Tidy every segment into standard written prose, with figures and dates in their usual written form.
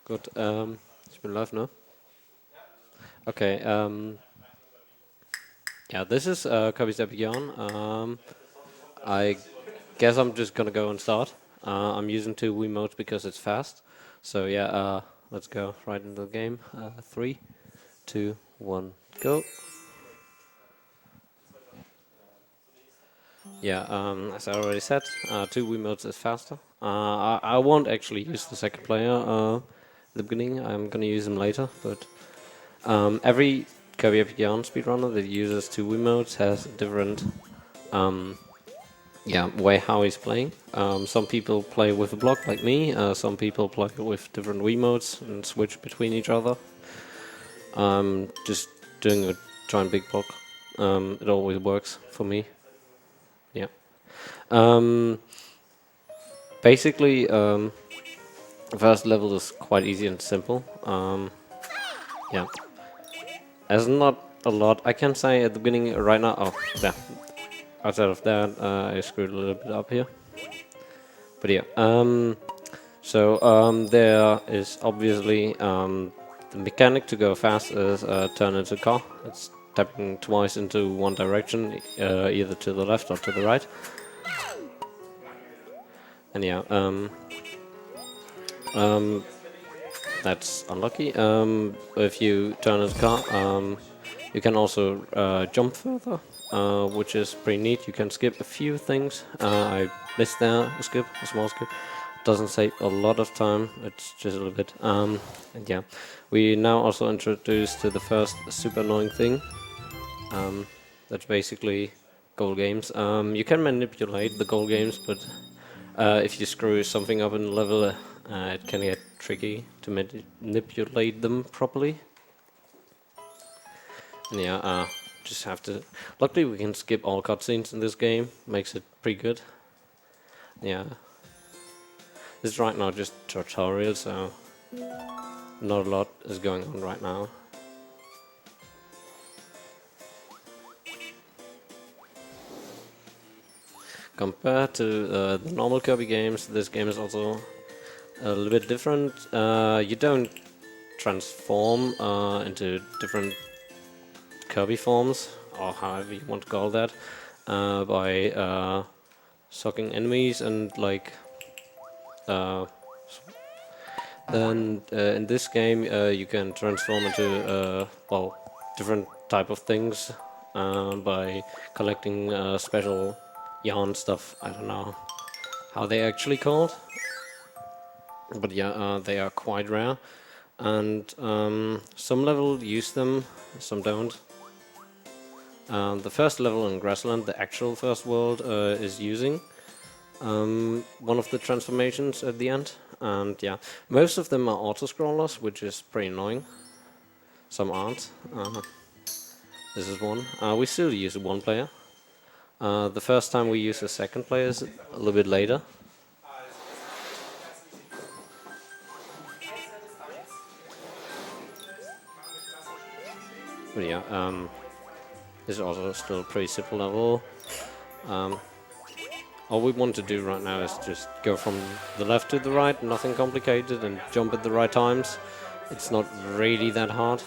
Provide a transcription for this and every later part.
Gut, ich bin live, ne? Okay, yeah, this is Kirby's Epic Yarn. I guess I'm just gonna go and start. I'm using two Wiimotes because it's fast. So yeah, let's go right into the game. 3, 2, 1, go. Yeah, as I already said, two Wiimotes is faster. I won't actually use the second player at the beginning. I'm gonna use him later, but every Kirby Epic Yarn speedrunner that uses two Wiimotes has a different way how he's playing. Some people play with a block like me, some people play with different Wiimotes and switch between each other. Just doing a giant big block. It always works for me. Yeah. Basically, the first level is quite easy and simple. Yeah. There's not a lot I can say at the beginning right now. Oh, yeah. Outside of that, I screwed a little bit up here. But yeah, there is obviously the mechanic to go fast is turn into a car. It's tapping twice into one direction, either to the left or to the right. And yeah, that's unlucky. If you turn into a car, you can also jump further, which is pretty neat. You can skip a few things. I missed there a small skip. Doesn't save a lot of time, it's just a little bit. And yeah, we now also introduced to the first super annoying thing. That's basically goal games. You can manipulate the goal games, but if you screw something up in the level, it can get tricky to manipulate them properly. And yeah, just have to... Luckily we can skip all cutscenes in this game, makes it pretty good. Yeah. This is right now just tutorial, so not a lot is going on right now. Compared to the normal Kirby games, this game is also a little bit different. You don't transform into different Kirby forms, or however you want to call that, by sucking enemies and like... Then in this game you can transform into different type of things by collecting special yarn stuff. I don't know how they actually called, but yeah, they are quite rare, and some level use them, some don't. The first level in Grassland, the actual first world, is using one of the transformations at the end, and yeah, most of them are auto-scrollers, which is pretty annoying. Some aren't. This is one. We still use one player. The first time we use a second player is a little bit later. But yeah, this is also still a pretty simple level. All we want to do right now is just go from the left to the right, nothing complicated, and jump at the right times. It's not really that hard.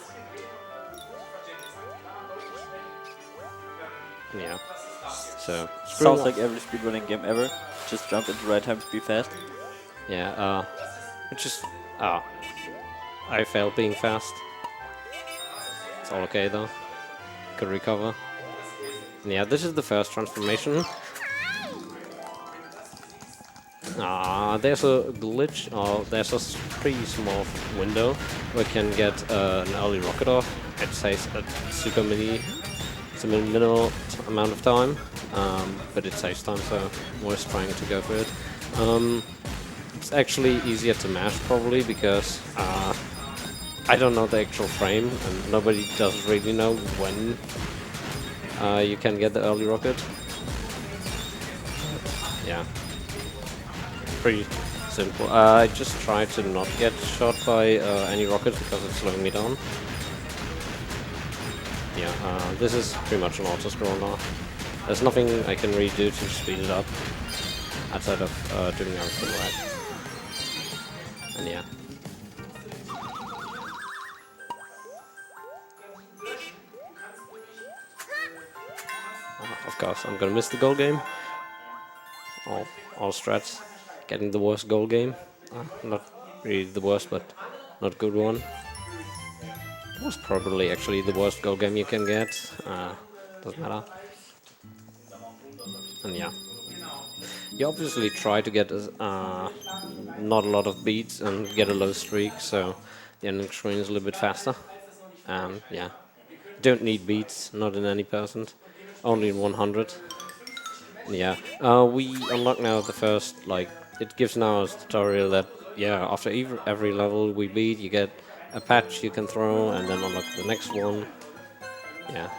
Yeah. So sounds like every speedrunning game ever. Just jump at the right times, be fast. Yeah. It's just I failed being fast. It's all okay though. Could recover. And yeah, this is the first transformation. There's a glitch, there's a pretty small window where you can get an early rocket off. It saves a super minimal amount of time, but it saves time, so I'm always trying to go for it. It's actually easier to mash probably because I don't know the actual frame, and nobody does really know when you can get the early rocket. But, yeah. Pretty simple. I just try to not get shot by any rockets because it's slowing me down. Yeah, this is pretty much an auto-scroll now. There's nothing I can really do to speed it up outside of doing everything right. And yeah. of course, I'm gonna miss the goal game. All strats. Getting the worst goal game. Not really the worst, but not good one. It was probably actually the worst goal game you can get. Doesn't matter. And yeah. You obviously try to get not a lot of beats and get a low streak, so the ending screen is a little bit faster. And yeah. Don't need beats, not in any percent. Only in 100. Yeah. We unlock now the first, like, it gives now a tutorial that, yeah, after every level we beat, you get a patch you can throw and then unlock the next one. Yeah.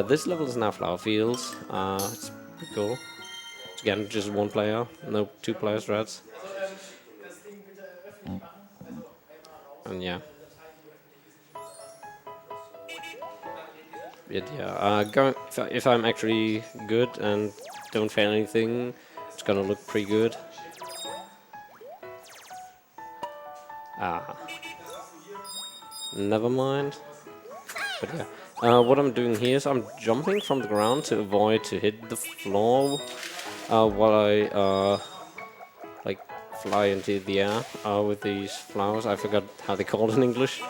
This level is now Flower Fields. It's pretty cool. It's again just one player, no two player strats. And yeah. But yeah, if I'm actually good and don't fail anything, it's gonna look pretty good. Never mind. But yeah, what I'm doing here is I'm jumping from the ground to avoid to hit the floor while I like fly into the air with these flowers. I forgot how they call it in English.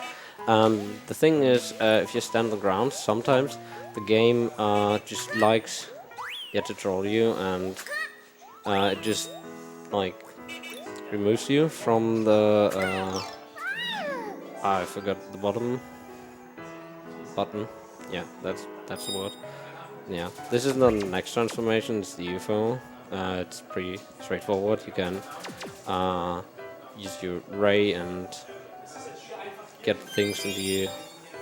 The thing is, if you stand on the ground, sometimes the game just likes to troll you, and it just like removes you from the. I forgot the bottom button. Yeah, that's the word. Yeah, this is the next transformation. It's the UFO. It's pretty straightforward. You can use your ray and get things into your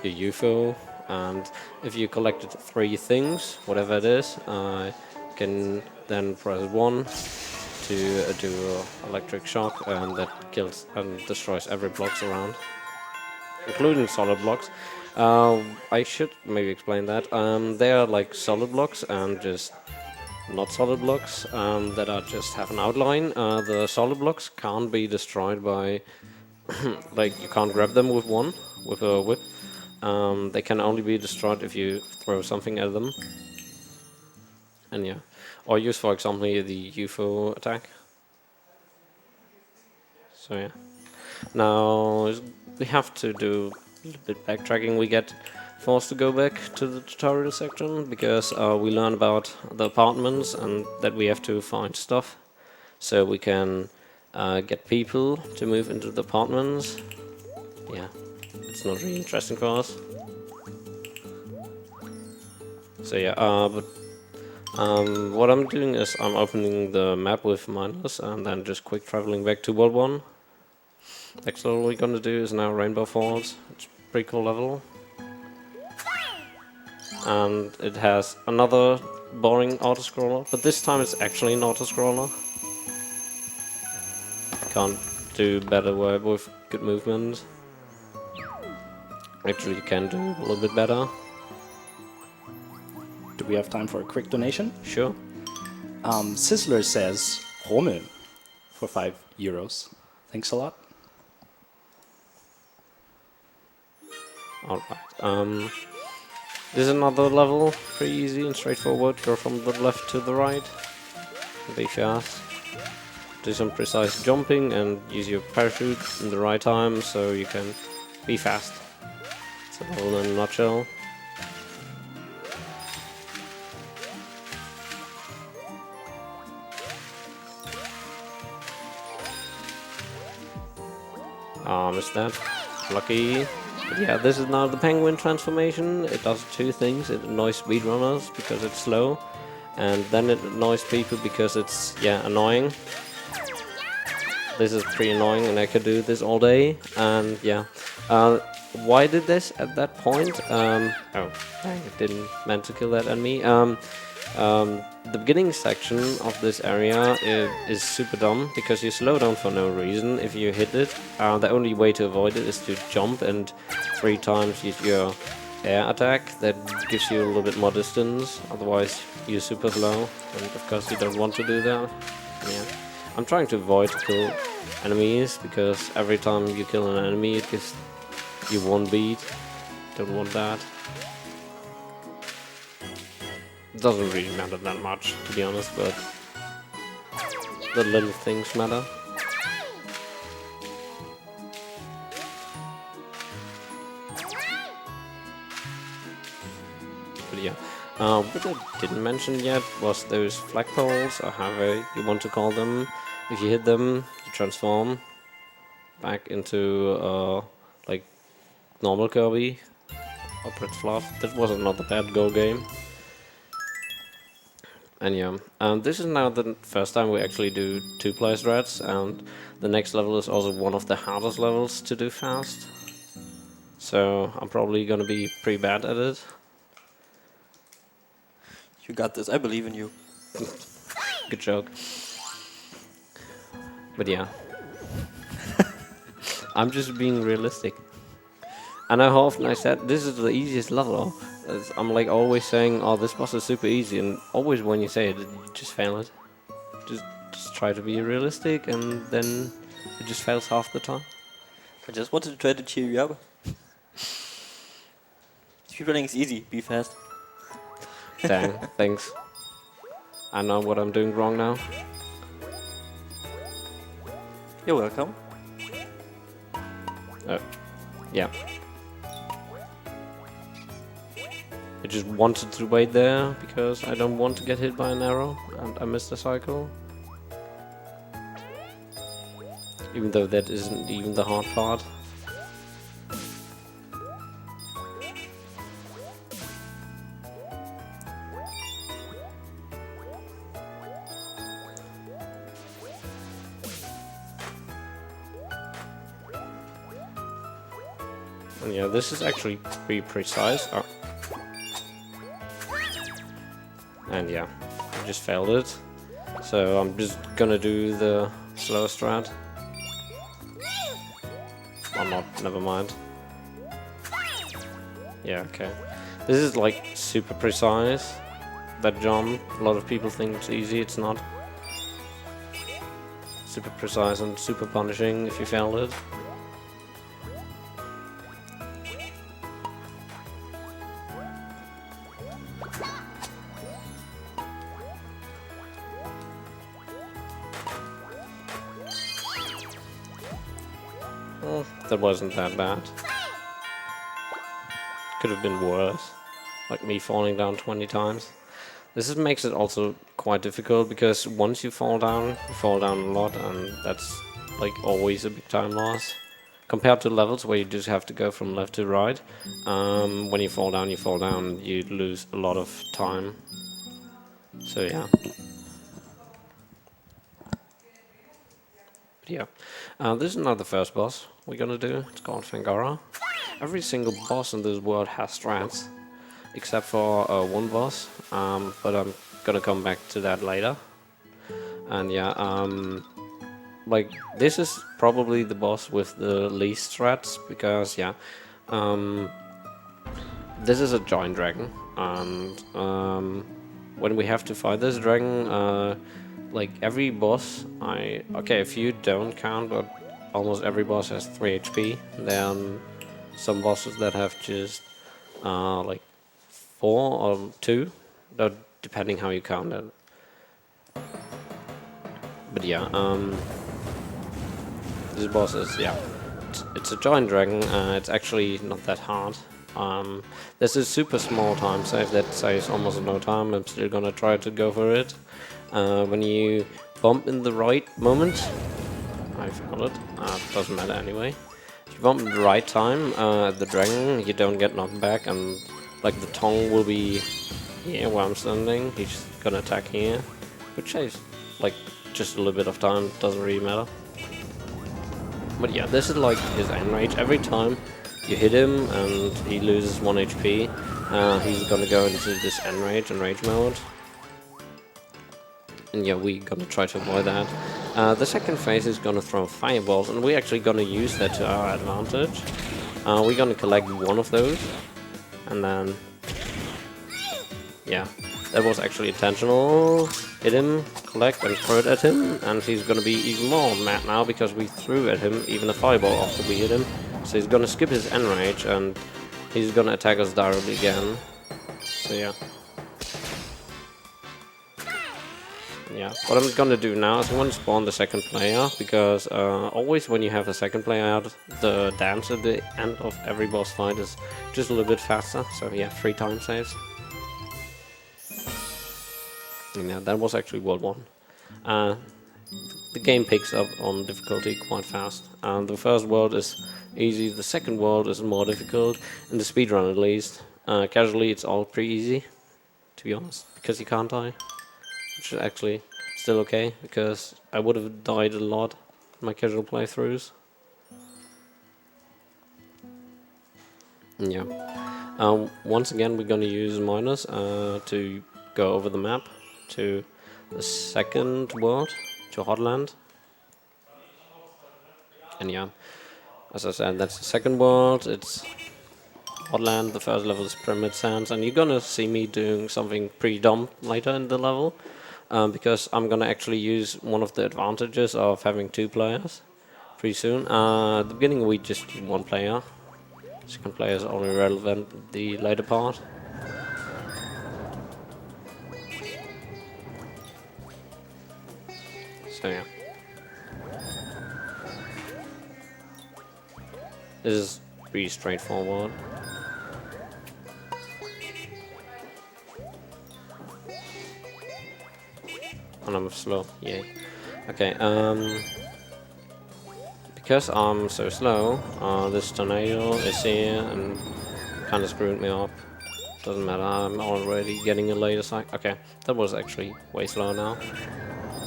UFO, and if you collected 3 things, whatever it is, you can then press 1 to do electric shock, and that kills and destroys every blocks around, including solid blocks. I should maybe explain that. They are like solid blocks and just not solid blocks that are just have an outline. The solid blocks can't be destroyed by like you can't grab them with a whip. They can only be destroyed if you throw something at them. And yeah, or use for example the UFO attack. So yeah, now we have to do a little bit backtracking. We get forced to go back to the tutorial section because we learn about the apartments and that we have to find stuff so we can get people to move into the apartments. Yeah, it's not really interesting for us. So yeah, but what I'm doing is I'm opening the map with minus and then just quick traveling back to World 1. Next level we're gonna do is now Rainbow Falls. It's a pretty cool level. And it has another boring auto-scroller, but this time it's actually an auto-scroller. Can't do better work with good movement. Actually, you can do a little bit better. Do we have time for a quick donation? Sure. Sizzler says Rommel for €5. Thanks a lot. Alright. This is another level, pretty easy and straightforward. Go from the left to the right. Be fast. Do some precise jumping and use your parachute in the right time so you can be fast. It's a level in a nutshell. Missed that. Lucky. But yeah, this is now the penguin transformation. It does 2 things. It annoys speedrunners because it's slow, and then it annoys people because it's, annoying. This is pretty annoying and I could do this all day, and yeah. Why did this at that point? Oh, dang, it didn't meant to kill that enemy. The beginning section of this area is super dumb because you slow down for no reason if you hit it. The only way to avoid it is to jump and 3 times use your air attack. That gives you a little bit more distance, otherwise you're super slow, and of course you don't want to do that. Yeah. I'm trying to avoid to kill enemies because every time you kill an enemy it gives you 1 beat. Don't want that. doesn't really matter that much, to be honest, but the little things matter. But yeah, what I didn't mention yet was those flagpoles, or however you want to call them. If you hit them, you transform back into like normal Kirby or Prince Fluff. That was not a bad Go game. And yeah, this is now the first time we actually do 2-player strats, and the next level is also one of the hardest levels to do fast. So I'm probably gonna be pretty bad at it. You got this, I believe in you. Good joke. But yeah. I'm just being realistic. I know how often I said this is the easiest level. I'm like always saying, oh, this boss is super easy, and always when you say it, you just fail it. Just try to be realistic, and then it just fails half the time. I just wanted to try to cheer you up. Speedrunning is easy, be fast. Dang, thanks. I know what I'm doing wrong now. You're welcome. Yeah. I just wanted to wait there because I don't want to get hit by an arrow and I missed the cycle. Even though that isn't even the hard part. And yeah, this is actually pretty precise. Oh. And yeah, I just failed it. So I'm just gonna do the slower strat. Or not, never mind. Yeah, okay. This is like super precise. That jump, a lot of people think it's easy, it's not. Super precise and super punishing if you failed it. Well, that wasn't that bad. Could have been worse. Like me falling down 20 times. This makes it also quite difficult because once you fall down a lot, and that's like always a big time loss. Compared to levels where you just have to go from left to right, when you fall down, you lose a lot of time. So yeah. But yeah, this is not the first boss we're gonna do. It's called Fangara. Every single boss in this world has strats, except for one boss, but I'm gonna come back to that later. And yeah, like this is probably the boss with the least strats, because yeah, this is a giant dragon, and when we have to fight this dragon, like every boss, okay, if you don't count, but almost every boss has 3 HP. Then some bosses that have just like 4 or 2, depending how you count it. But yeah, this boss is, yeah, it's a giant dragon. It's actually not that hard. There's a super small time save that saves almost no time. I'm still gonna try to go for it. When you bump in the right moment, I found it. Doesn't matter anyway. If you bump in the right time at the dragon, you don't get knocked back, and like the tongue will be here where I'm standing. He's gonna attack here, which saves like just a little bit of time. Doesn't really matter. But yeah, this is like his end range. Every time you hit him and he loses 1 HP, he's gonna go into this end range and rage mode. And yeah, we're gonna try to avoid that. The second phase is gonna throw fireballs, and we're actually gonna use that to our advantage. We're gonna collect one of those, and then yeah, that was actually intentional. Hit him, collect, and throw it at him, and he's gonna be even more mad now because we threw at him even a fireball after we hit him. So he's gonna skip his end range, and he's gonna attack us directly again. So yeah. Yeah, what I'm gonna do now is I'm gonna spawn the second player, because always when you have a second player out, the dance at the end of every boss fight is just a little bit faster. So yeah, 3 time saves. And yeah, that was actually World 1. The game picks up on difficulty quite fast. The first world is easy, the second world is more difficult, in the speedrun at least. Casually it's all pretty easy, to be honest, because you can't die. Which is actually still okay, because I would have died a lot in my casual playthroughs. Yeah. Once again we're gonna use miners to go over the map to the second world, to Hotland. And yeah, as I said, that's the second world, it's Hotland, the first level is Pyramid Sands, and you're gonna see me doing something pretty dumb later in the level, because I'm gonna actually use one of the advantages of having 2 players pretty soon. At the beginning we just do 1 player, second player is only relevant the later part. So yeah. This is pretty straightforward. And I'm slow, yay. Okay, because I'm so slow, this tornado is here and kinda screwed me up. Doesn't matter, I'm already getting a later cycle. Okay, that was actually way slow now.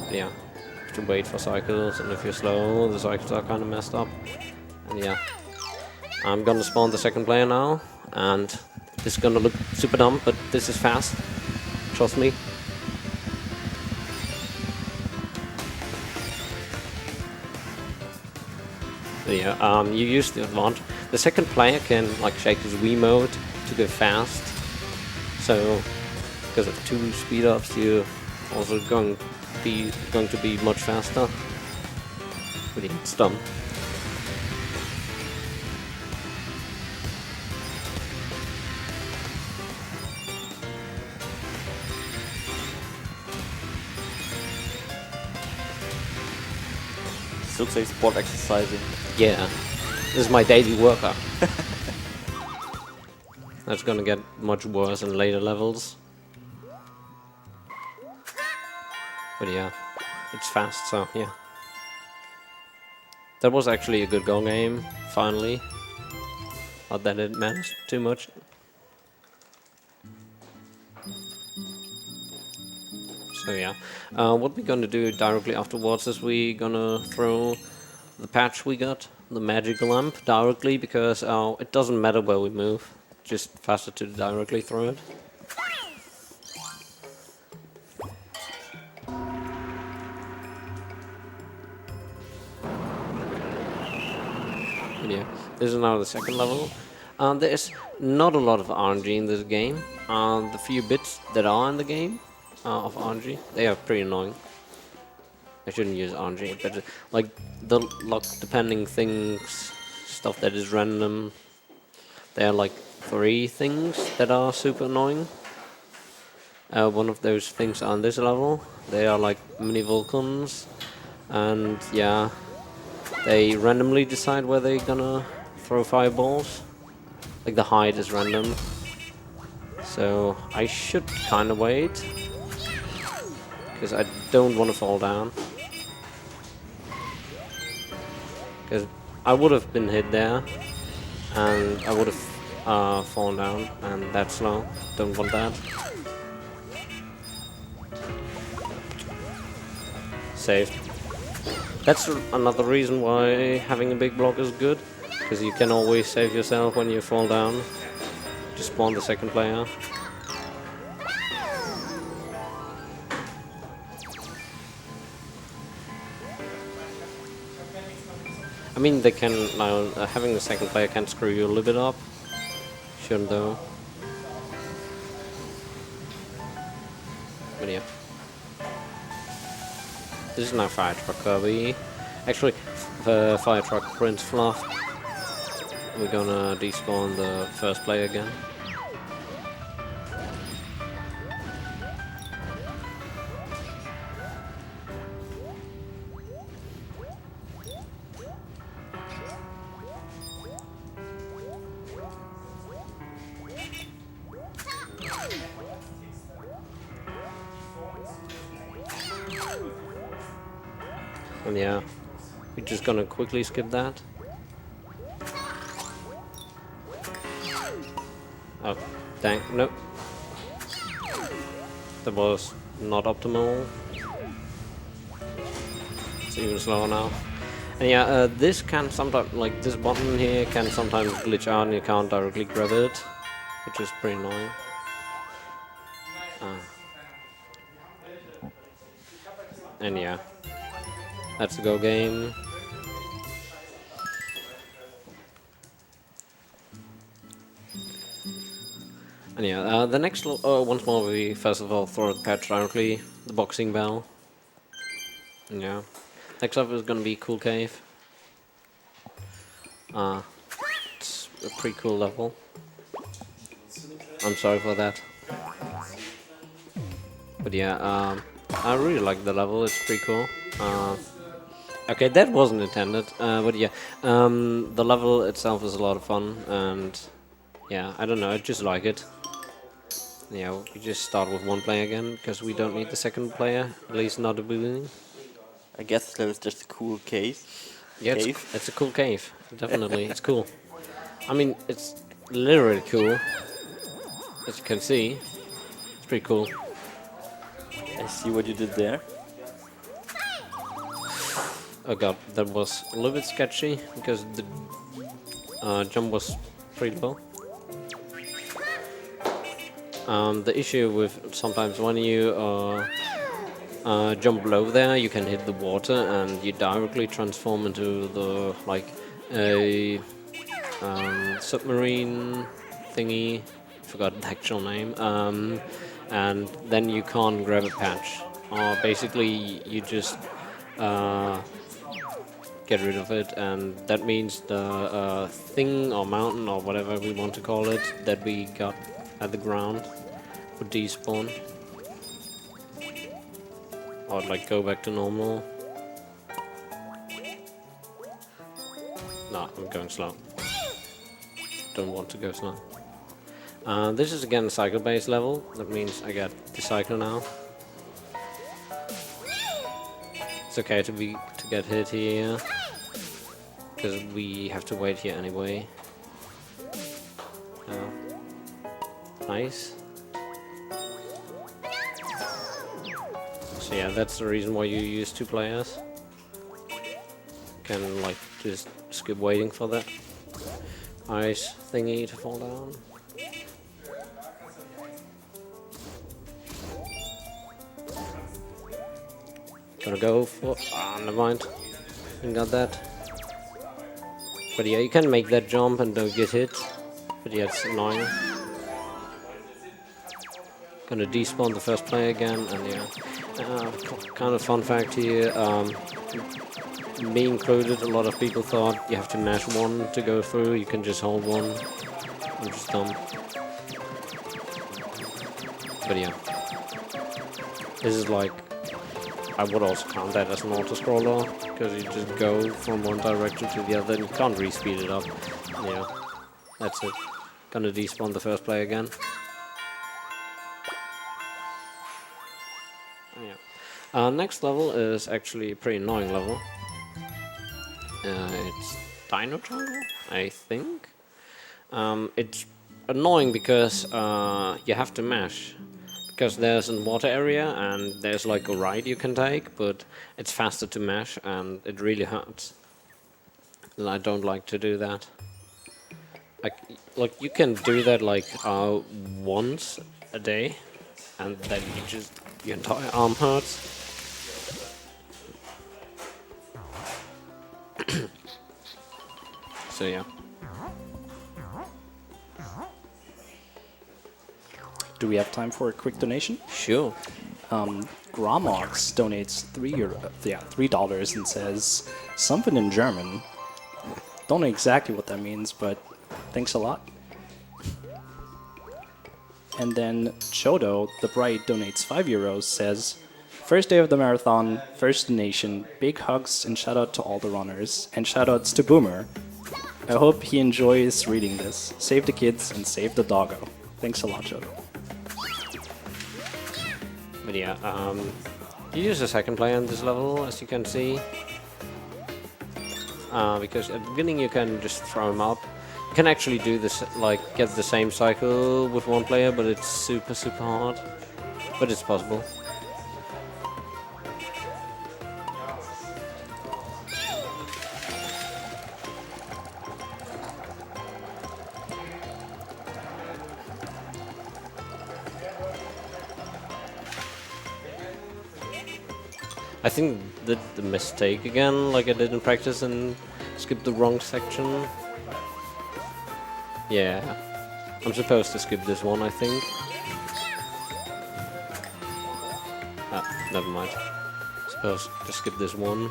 But yeah, you have to wait for cycles, and if you're slow, the cycles are kinda messed up. And yeah. I'm gonna spawn the second player now, and this is gonna look super dumb, but this is fast. Trust me. But yeah, you use the advantage. The second player can like shake his Wiimote to go fast. So because of 2 speed ups, you're also going to be much faster. But yeah, it's dumb. This looks like sport exercising. Yeah, this is my daily workout. That's gonna get much worse in later levels. But yeah, it's fast, so yeah. That was actually a good goal game, finally. Not that it matters too much. So yeah, what we're gonna do directly afterwards is we're gonna throw the patch we got, the magic lamp, directly, because it doesn't matter where we move, just faster to directly throw it. Yeah, this is now the second level. There's not a lot of RNG in this game. The few bits that are in the game of RNG, they are pretty annoying. I shouldn't use RNG, but like the luck depending things, stuff that is random, there are like 3 things that are super annoying. One of those things on this level, they are like mini volcans, and yeah, they randomly decide where they're gonna throw fireballs. Like the height is random, so I should kinda wait, because I don't want to fall down. Because I would have been hit there, and I would have fallen down, and that's slow. Don't want that. Saved. That's another reason why having a big block is good, because you can always save yourself when you fall down. Just spawn the second player. I mean, they can now having the second player can screw you a little bit up. Shouldn't though. But yeah. This is now Fire Truck Kirby. Actually, the Fire Truck Prince Fluff. We're gonna despawn the first player again. And yeah, we're just gonna quickly skip that. Oh, dang, no. That was not optimal. It's even slower now. And yeah, this can sometimes, like this button here, can sometimes glitch out and you can't directly grab it, which is pretty annoying. And yeah, that's the Go game. And yeah, the next, once more we first of all throw the patch directly, the boxing bell. And yeah, next up is gonna be Cool Cave. It's a pretty cool level. I'm sorry for that. But yeah, I really like the level, it's pretty cool. Okay, that wasn't intended, but yeah, the level itself is a lot of fun, and yeah, I don't know, I just like it. Yeah, we just start with one player again, because we don't need the second player, at least not at the beginning. I guess that was just a cool case. Yeah, Cave? it's a cool cave, definitely, it's cool. I mean, it's literally cool, as you can see, it's pretty cool. I see what you did there. Oh god, that was a little bit sketchy, because the jump was pretty low. The issue with sometimes when you jump low there, you can hit the water and you directly transform into the like a submarine thingy. Forgot the actual name. And then you can't grab a patch. Or basically, you just get rid of it, and that means the thing or mountain or whatever we want to call it that we got at the ground would despawn. Or like go back to normal. No, I'm going slow. Don't want to go slow. This is again a cycle-based level. That means I get the cycle now. It's okay to get hit here, because we have to wait here anyway. Nice. So yeah, that's the reason why you use 2 players. Can like just skip waiting for that ice thingy to fall down. Gonna go for... never mind. Didn't got that. But yeah, you can make that jump and don't get hit. But yeah, it's annoying. Gonna despawn the first player again, and yeah. Kind of fun fact here, me included, a lot of people thought you have to mash 1 to go through, you can just hold 1. I'm just dumb. But yeah. This is like... I would also count that as an auto-scroller, because you just go from one direction to the other and you can't re-speed it up. Yeah, that's it. Gonna despawn the first player again. Yeah. Next level is actually a pretty annoying level. It's Dino Jungle, I think. It's annoying because you have to mash. Because there's a water area and there's like a ride you can take, but it's faster to mash and it really hurts. And I don't like to do that. Like you can do that like once a day, and then your entire arm hurts. So yeah. Do we have time for a quick donation? Sure. Gramox donates $3 and says something in German. Don't know exactly what that means, but thanks a lot. And then Chodo the Bright donates €5, says, first day of the marathon, first donation, big hugs and shout out to all the runners, and shout outs to Boomer. I hope he enjoys reading this. Save the kids and save the doggo. Thanks a lot, Chodo. But yeah, You use a second player in this level, as you can see. Because at the beginning you can just throw him up. You can actually do this, like, get the same cycle with one player, but it's super hard. But it's possible. I think did the mistake again, like I did in practice, and skipped the wrong section. Yeah, I'm supposed to skip this one, I think. Ah, never mind. Supposed to skip this one.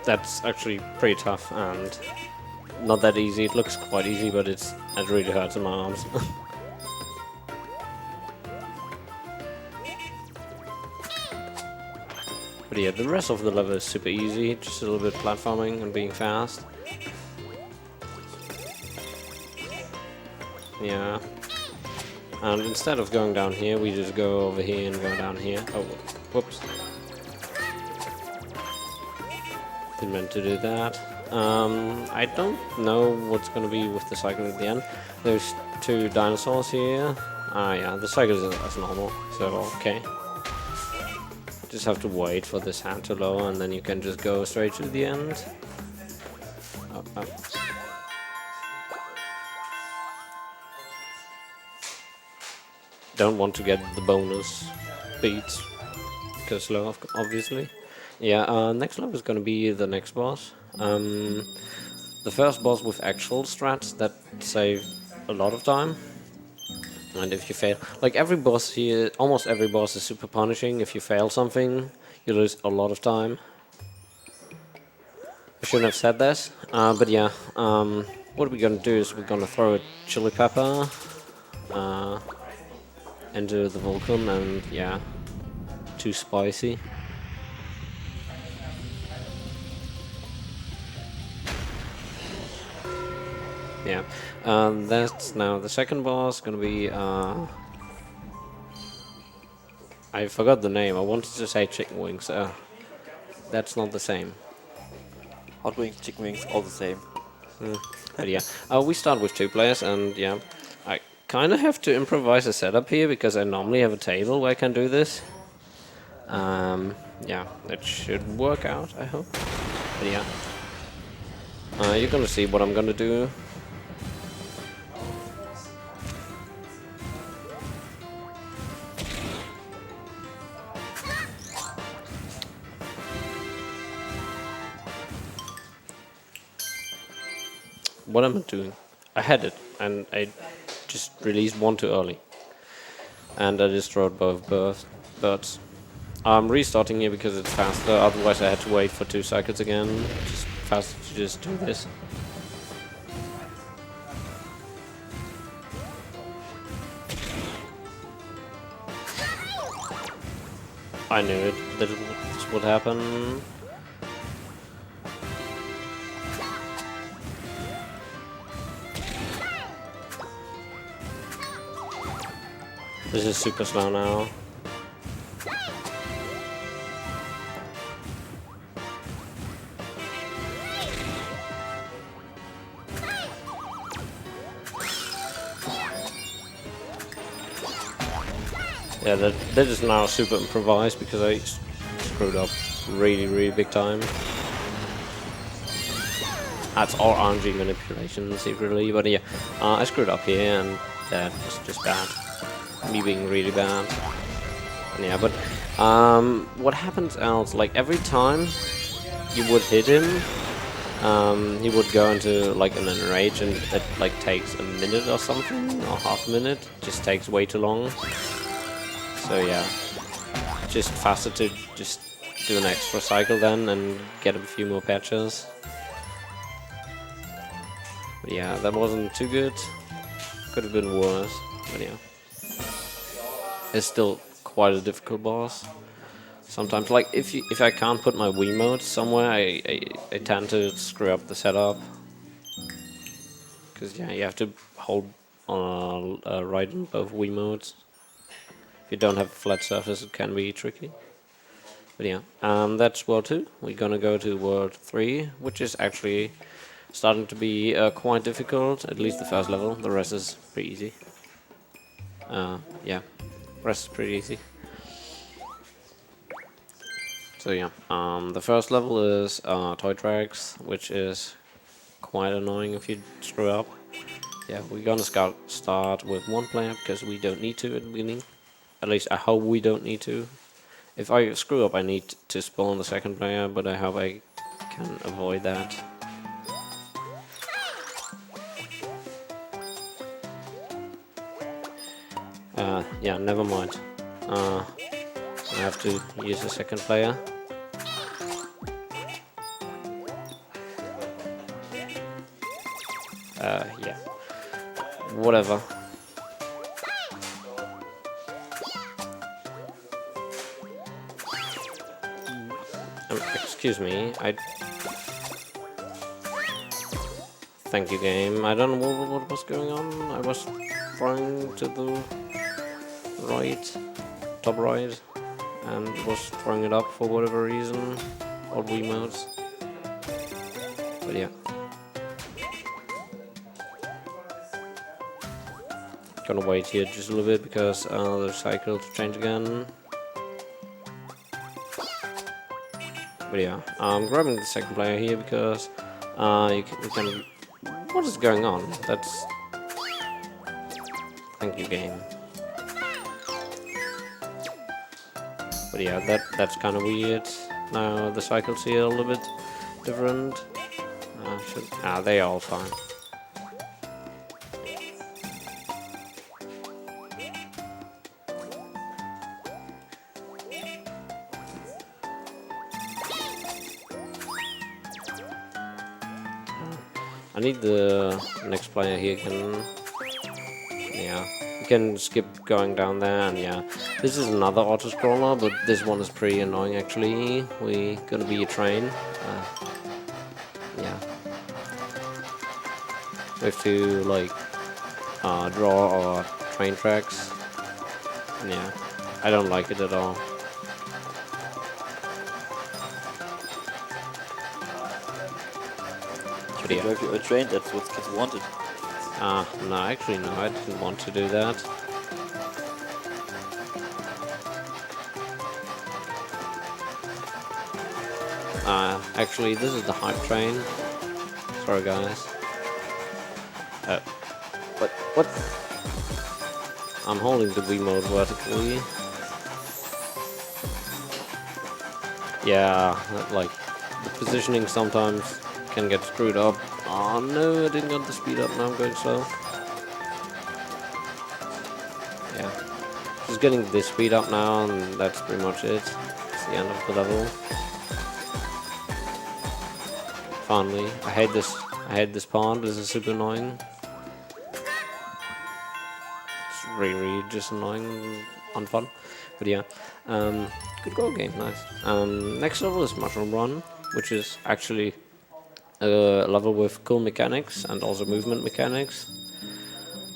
That's actually pretty tough and not that easy. It looks quite easy, but it really hurts in my arms. But yeah, the rest of the level is super easy, just a little bit platforming and being fast. Yeah. And instead of going down here, we just go over here and go down here. Oh, whoops. Didn't meant to do that. I don't know what's gonna be with the cycle at the end. There's 2 dinosaurs here. Ah, yeah, the cycle is as normal, so okay. Just have to wait for this hand to lower, and then you can just go straight to the end. Oh, oh. Don't want to get the bonus beats because slow, obviously. Yeah, next level is gonna be the next boss. The first boss with actual strats that save a lot of time. And if you fail, like every boss here, almost every boss is super punishing. If you fail something, you lose a lot of time. I shouldn't have said this, but yeah. What we're gonna do is we're gonna throw a chili pepper into the volcano, and yeah, too spicy. Yeah, that's now the second boss, gonna be, I forgot the name, I wanted to say chicken wings, that's not the same. Hot wings, chicken wings, all the same. But yeah, we start with 2 players, and yeah, I kinda have to improvise a setup here, because I normally have a table where I can do this. Yeah, that should work out, I hope. But yeah, you're gonna see what I'm gonna do. What am I doing? I had it, and I just released one too early. And I destroyed both birds. I'm restarting here because it's faster, otherwise I had to wait for 2 cycles again. Just faster to just do this. I knew it, that this would happen. This is super slow now. Yeah, that is now super improvised because I screwed up really big time. That's all RNG manipulation secretly, but yeah, I screwed up here and that was just bad. Me being really bad. Yeah, but what happens else, like every time you would hit him, he would go into like an enrage, and it like takes a minute or something, or half a minute. Just takes way too long. So yeah, just faster to just do an extra cycle then and get a few more patches. But yeah, that wasn't too good. Could have been worse, but yeah. is still quite a difficult boss. Sometimes, like if I can't put my Wiimote somewhere, I tend to screw up the setup. Because yeah, you have to hold on right in both Wiimotes. If you don't have a flat surface, it can be tricky. But yeah, that's World 2. We're gonna go to World 3, which is actually starting to be quite difficult, at least the first level. The rest is pretty easy. Yeah, rest is pretty easy. So yeah, the first level is Toy Tracks, which is quite annoying if you screw up. Yeah, we're gonna start with one player because we don't need to at the beginning. At least I hope we don't need to. If I screw up, I need to spawn the second player, but I hope I can avoid that. Yeah, never mind. I have to use a second player. Yeah. Whatever. Excuse me, Thank you, game. I don't know what was going on. I was trying to the right, top right, and was throwing it up for whatever reason. All Wiimotes. But yeah. Gonna wait here just a little bit because the cycle to change again. But yeah, I'm grabbing the second player here because we can. What is going on? That's. Thank you, game. But yeah, that's kind of weird. Now the cycles here a little bit different. They're all fine. I need the next player here can. Yeah, you can skip going down there, and yeah, this is another auto-scroller, but this one is pretty annoying actually. We're gonna be a train. Yeah, we have to like draw our train tracks. Yeah, I don't like it at all. You can drive your own train, that's what kids wanted. No, actually no, I didn't want to do that. Actually, this is the hype train. Sorry, guys. What? I'm holding the Wiimote vertically. Yeah, like, the positioning sometimes can get screwed up. Oh no, I didn't get the speed up, now I'm going slow. Yeah. Just getting the speed up now, and that's pretty much it. It's the end of the level. Finally. I hate this part, this is super annoying. It's really just annoying and unfun. But yeah. Good goal game, nice. Next level is Mushroom Run, which is actually a level with cool mechanics and also movement mechanics.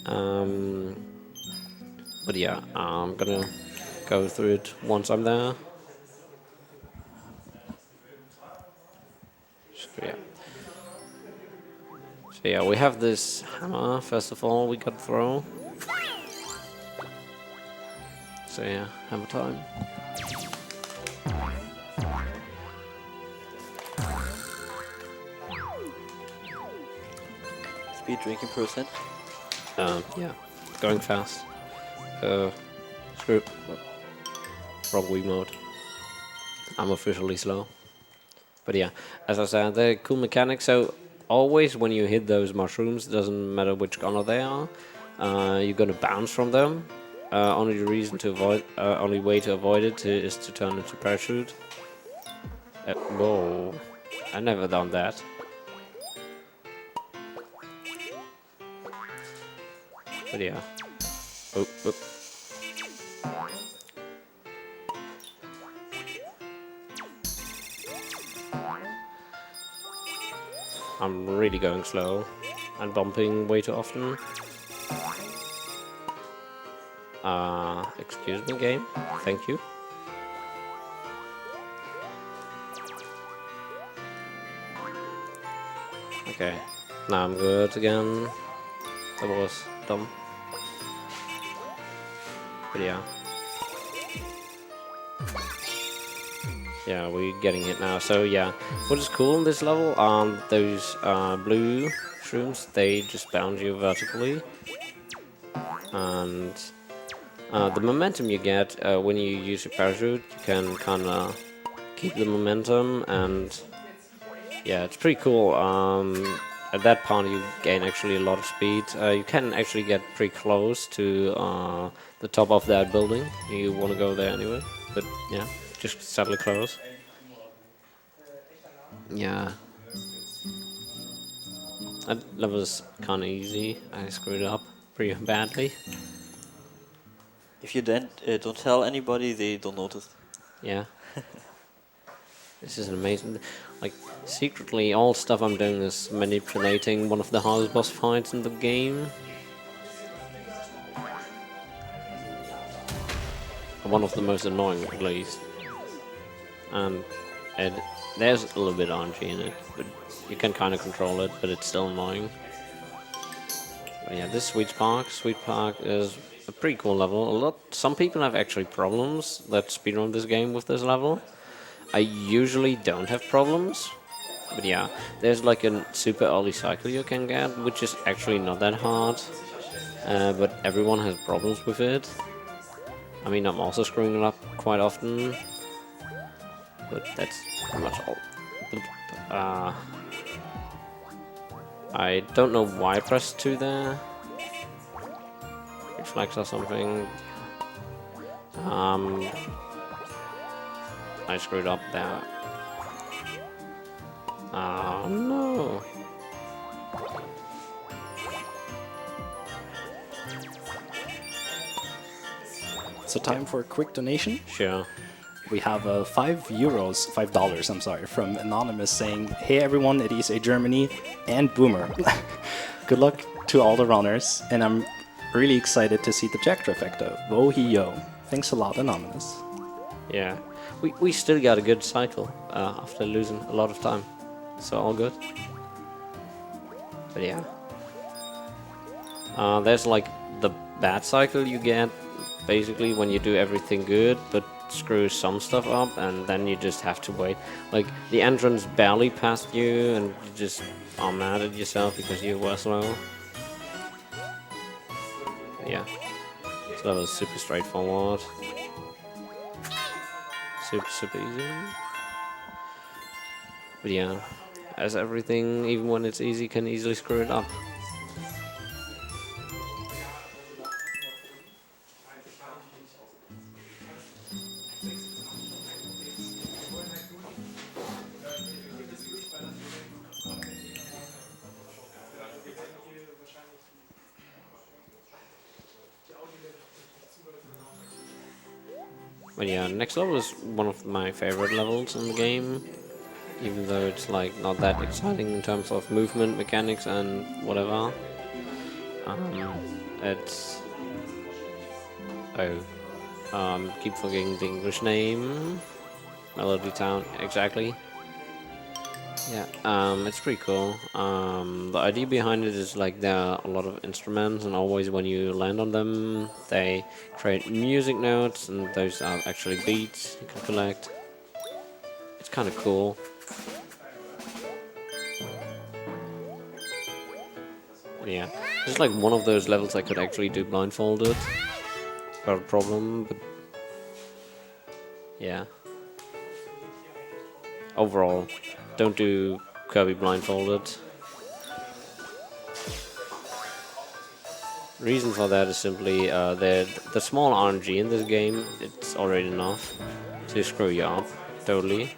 But yeah, I'm gonna go through it once I'm there. So yeah, we have this hammer, first of all, we got throw. So yeah, hammer time. Speed drinking percent? Yeah, going fast. Screw. Wrong Wiimote. I'm officially slow. But yeah, as I said, they're cool mechanics. So always when you hit those mushrooms, it doesn't matter which color they are, you're gonna bounce from them. Only way to avoid it is to turn into parachute. Whoa, I never done that. But yeah. Oh. I'm really going slow and bumping way too often. Excuse me, game. Thank you. Okay, now I'm good again. That was dumb. But yeah. Yeah, we're getting it now. So yeah, what is cool in this level are those blue shrooms. They just bound you vertically. And the momentum you get when you use your parachute, you can kind of keep the momentum, and yeah, it's pretty cool. At that point, you gain actually a lot of speed. You can actually get pretty close to the top of that building. You want to go there anyway, but yeah, just sadly close. Yeah, that level was kind of easy. I screwed up pretty badly. If you then don't tell anybody, they don't notice. Yeah. This is amazing. Like, secretly, all stuff I'm doing is manipulating one of the hardest boss fights in the game. One of the most annoying, at least. And there's a little bit of RNG in it, but you can kind of control it, but it's still annoying. But yeah, this Sweet Park is a pretty cool level. Some people have actually problems that speedrun this game with this level. I usually don't have problems, but yeah, there's like a super early cycle you can get, which is actually not that hard, but everyone has problems with it. I mean, I'm also screwing it up quite often, but that's pretty much all. I don't know why I pressed 2 there. Reflex or something. I screwed up there. Oh no. So time for a quick donation. Sure. We have $5, I'm sorry, from Anonymous saying, "Hey everyone at ESA Germany and Boomer. Good luck to all the runners, and I'm really excited to see the Jack Trifecta. Wo he yo. Thanks a lot, Anonymous." Yeah. We still got a good cycle after losing a lot of time. So all good. But yeah. There's like the bad cycle you get basically when you do everything good but screw some stuff up, and then you just have to wait. Like the entrance barely passed you and you just are mad at yourself because you were slow. Yeah. So that was super straightforward. Super easy. But yeah, as everything, even when it's easy, can easily screw it up. But yeah, next level is one of my favorite levels in the game, even though it's like not that exciting in terms of movement mechanics and whatever. It's keep forgetting the English name. Melody Town, exactly. Yeah, it's pretty cool. The idea behind it is like there are a lot of instruments, and always when you land on them, they create music notes, and those are actually beats you can collect. It's kind of cool. Yeah, it's like one of those levels I could actually do blindfolded. Got a problem, but yeah. Overall, don't do Kirby blindfolded. Reason for that is simply the small RNG in this game, it's already enough to screw you up, totally.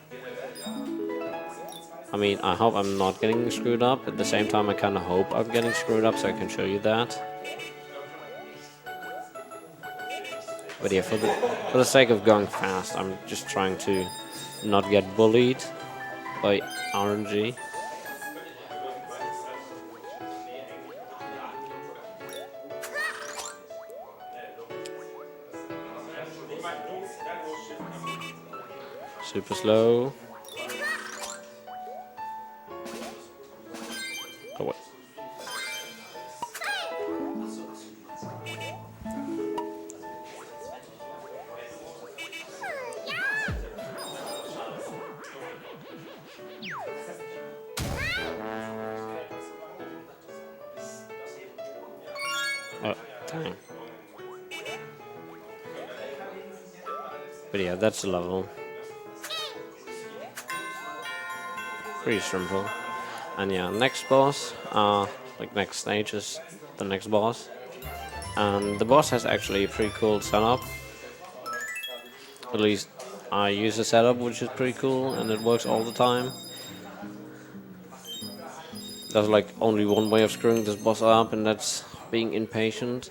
I mean, I hope I'm not getting screwed up. At the same time, I kind of hope I'm getting screwed up so I can show you that. But yeah, for the sake of going fast, I'm just trying to not get bullied by RNG. Super slow. Oh wait. Oh, dang. But yeah, that's the level. Pretty simple. And yeah, next boss, like next stage is the next boss. And the boss has actually a pretty cool setup. At least I use a setup which is pretty cool and it works all the time. There's like only one way of screwing this boss up, and that's being impatient.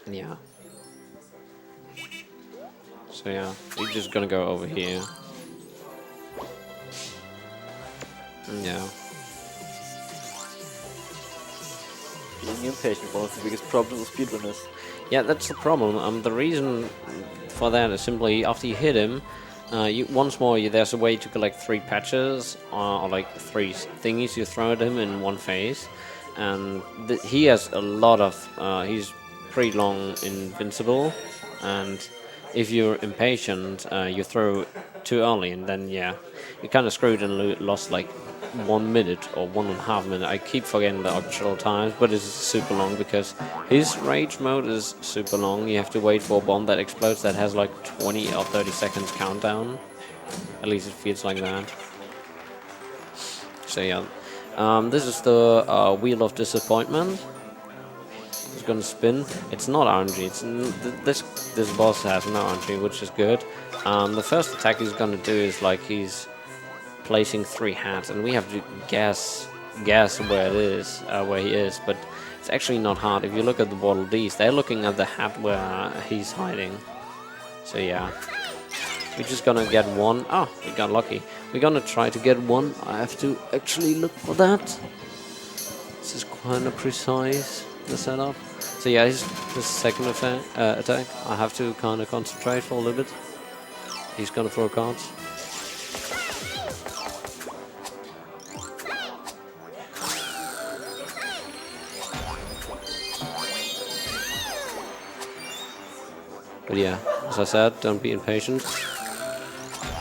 Yeah. So yeah, we're just gonna go over here. Yeah. Being impatient, one of the biggest problems with speedrunners. Yeah, that's the problem. The reason for that is simply after you hit him, once more there's a way to collect 3 patches or like 3 thingies you throw at him in one phase, and he has a lot of. He's pretty long invincible, and if you're impatient, you throw too early, and then yeah, you kind of screwed and lost like 1 minute or 1.5 minutes. I keep forgetting the actual times, but it's super long because his rage mode is super long. You have to wait for a bomb that explodes that has like 20 or 30 seconds countdown. At least it feels like that. So yeah, this is the Wheel of Disappointment. It's gonna spin. It's not RNG. This boss has no RNG, which is good. The first attack he's gonna do is like he's placing 3 hats, and we have to guess where it is, where he is. But it's actually not hard. If you look at the Waddle Dees, they're looking at the hat where he's hiding. So yeah, we're just gonna get 1. Oh, we got lucky. We're gonna try to get 1. I have to actually look for that. This is kind of precise, the setup. So yeah, this is the second attack. I have to kind of concentrate for a little bit. He's gonna throw cards. But yeah, as I said, don't be impatient.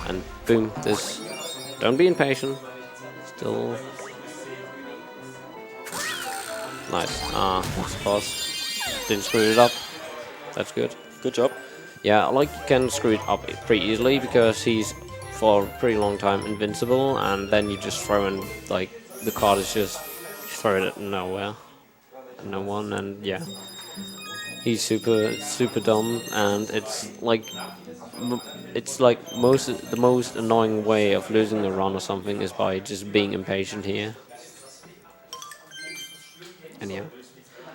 And boom, this. Don't be impatient. Still. Nice. That's the boss. Didn't screw it up. That's good. Good job. Yeah, like you can screw it up pretty easily because he's for a pretty long time invincible, and then you just throw in like the card is just throw it at nowhere, no one, and yeah. He's super dumb, and it's like the most annoying way of losing a run or something is by just being impatient here. And yeah,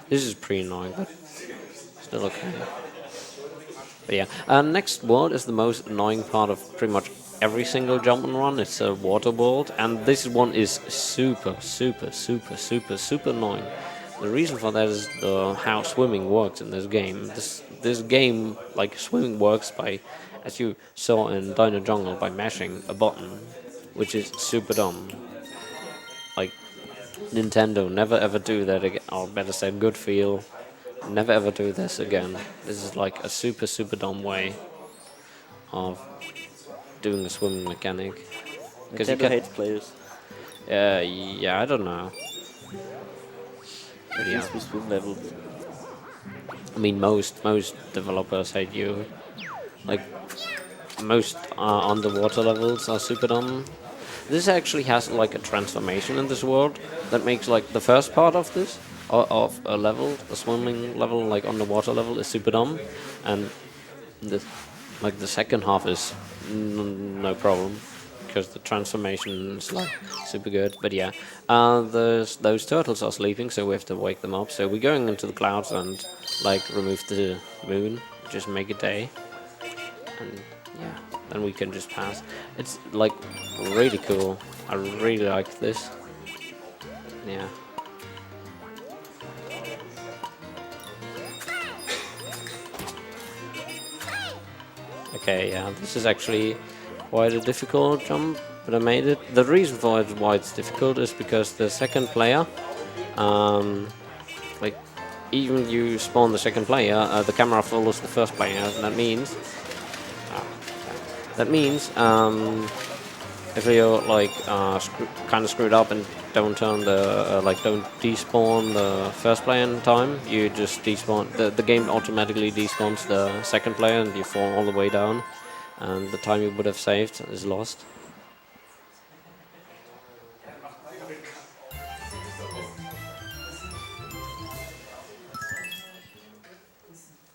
this is pretty annoying, but still okay. But yeah, next world is the most annoying part of pretty much every single jump and run. It's a water world, and this one is super annoying. The reason for that is how swimming works in this game. This game, like swimming, works by, as you saw in Dino Jungle, by mashing a button, which is super dumb. Like Nintendo, never ever do that again. Or better said, good feel. Never ever do this again. This is like a super dumb way of doing a swimming mechanic. Nintendo hates players. Yeah, I don't know. At least with swim level. I mean, most developers hate you. Like, most underwater levels are super dumb. This actually has like a transformation in this world that makes like the first part of this, of a level, a swimming level, like underwater level, is super dumb, and the second half is no problem. Because the transformation is like super good, but yeah, those turtles are sleeping, so we have to wake them up. So we're going into the clouds and like remove the moon, just make it day, and yeah, then we can just pass. It's like really cool. I really like this. Yeah. Okay, yeah, this is actually quite a difficult jump, but I made it. The reason for it, why it's difficult, is because the second player, um, like, even you spawn the second player, the camera follows the first player, and that means if you're like kind of screwed up and don't turn the don't despawn the first player in time, you just despawn the game automatically despawns the second player and you fall all the way down, and the time you would have saved is lost.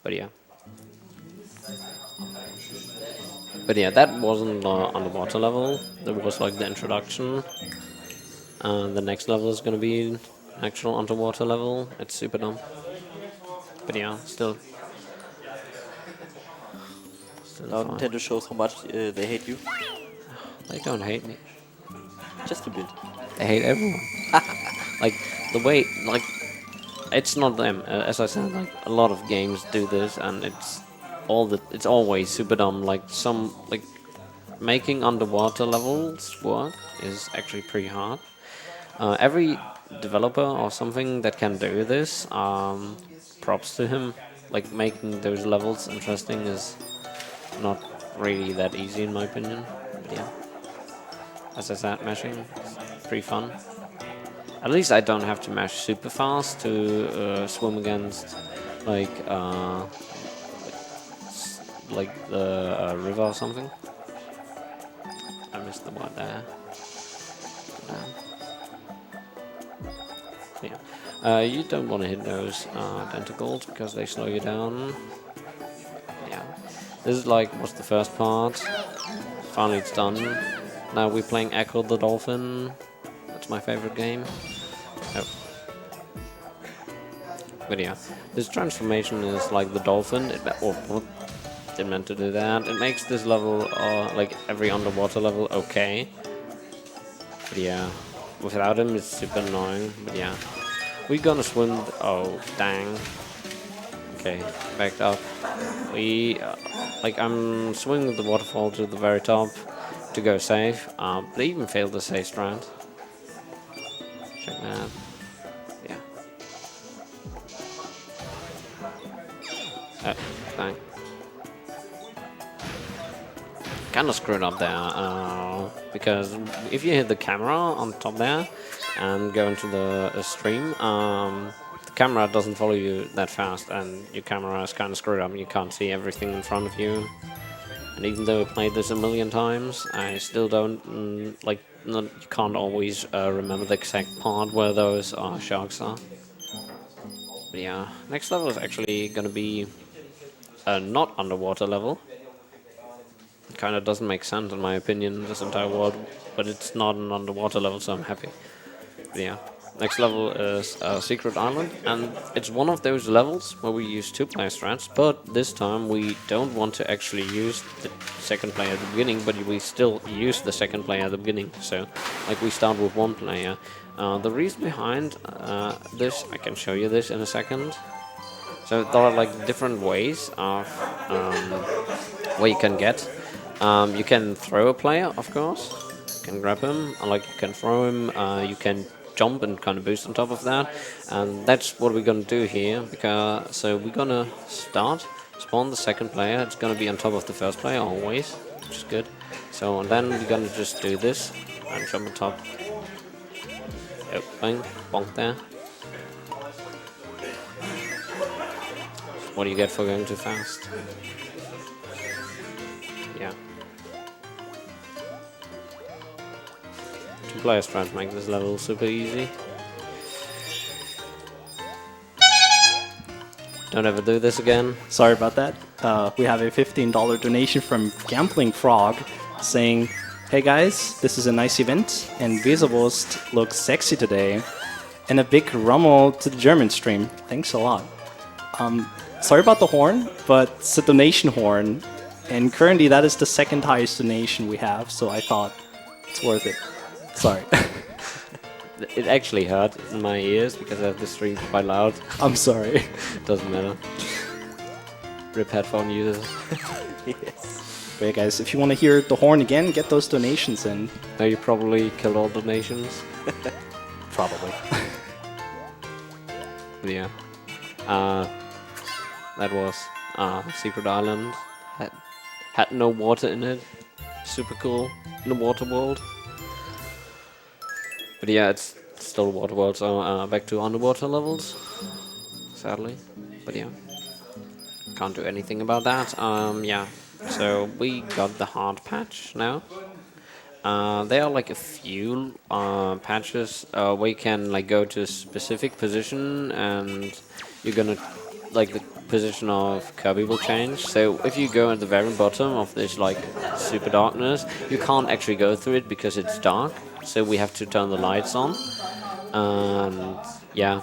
But yeah. But yeah, that wasn't underwater level. That was like the introduction. The next level is gonna be an actual underwater level. It's super dumb. But yeah, still Now fine. Nintendo shows how much they hate you. They don't hate me. Just a bit. They hate everyone. Like the way, like it's not them. As I said, like a lot of games do this, and it's always super dumb. Like making underwater levels work is actually pretty hard. Every developer or something that can do this, props to him. Like making those levels interesting is not really that easy in my opinion. But yeah, as I said, mashing is pretty fun. At least I don't have to mash super fast to swim against like the river or something. I missed the word there. Yeah. You don't want to hit those tentacles because they slow you down. Yeah. This is like what's the first part. Finally it's done. Now we're playing Echo the Dolphin. That's my favorite game. Oh. But yeah, this transformation is like the dolphin. Didn't meant to do that. It makes this level, like every underwater level, okay. But yeah, without him it's super annoying. But yeah, we're gonna swim. Oh dang. Okay, backed up. I'm swimming the waterfall to the very top to go safe. But I even failed the safe strand. Check that. Yeah. Dang. Kinda screwed up there, because if you hit the camera on top there and go into the stream, the camera doesn't follow you that fast, and your camera is kinda screwed up and you can't see everything in front of you. And even though I played this a million times, I still don't, you can't always remember the exact part where those sharks are. But yeah, next level is actually gonna be a not underwater level. It kind of doesn't make sense in my opinion, this entire world, but it's not an underwater level, so I'm happy. But yeah, next level is Secret Island, and it's one of those levels where we use 2-player strats, but this time we don't want to actually use the second player at the beginning, but we still use the second player at the beginning, so like we start with 1 player. The reason behind this, I can show you this in a second. So there are like different ways of where you can get. You can throw a player, of course. You can grab him, like you can throw him. You can jump and kind of boost on top of that, and that's what we're gonna do here. So we're gonna spawn the second player. It's gonna be on top of the first player always, which is good. So and then we're gonna just do this and jump on top. Yep, bang, bonk there. What do you get for going too fast? Yeah. 2-player strats make this level super easy. Don't ever do this again. Sorry about that. We have a $15 donation from Gambling Frog saying, "Hey guys, this is a nice event and Weserwurst looks sexy today. And a big rummel to the German stream. Thanks a lot." Sorry about the horn, but it's a donation horn. And currently that is the second highest donation we have, so I thought it's worth it. Sorry. It actually hurt in my ears because I have the stream quite loud. I'm sorry. Doesn't matter. Rip headphone users. Yes. But yeah, guys, if you want to hear the horn again, get those donations in. Now you probably killed all donations. Probably. But yeah. That was Secret Island. Had no water in it. Super cool. In a water world. But yeah, it's still a water world, so back to underwater levels. Sadly. But yeah. Can't do anything about that. Yeah. So we got the hard patch now. There are like a few patches where you can like go to a specific position and you're gonna like the position of Kirby will change. So if you go at the very bottom of this like super darkness, you can't actually go through it because it's dark. So we have to turn the lights on. And yeah,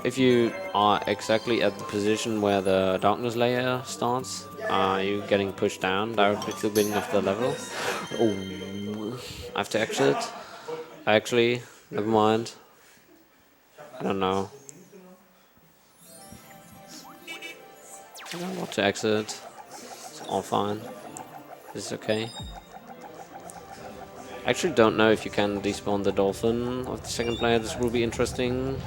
if you are exactly at the position where the darkness layer starts, you're getting pushed down directly to the beginning of the level. Oh, I have to exit. Actually, never mind. I don't know. I don't want to exit. It's all fine. This is okay. I actually don't know if you can despawn the dolphin of the second player. This will be interesting.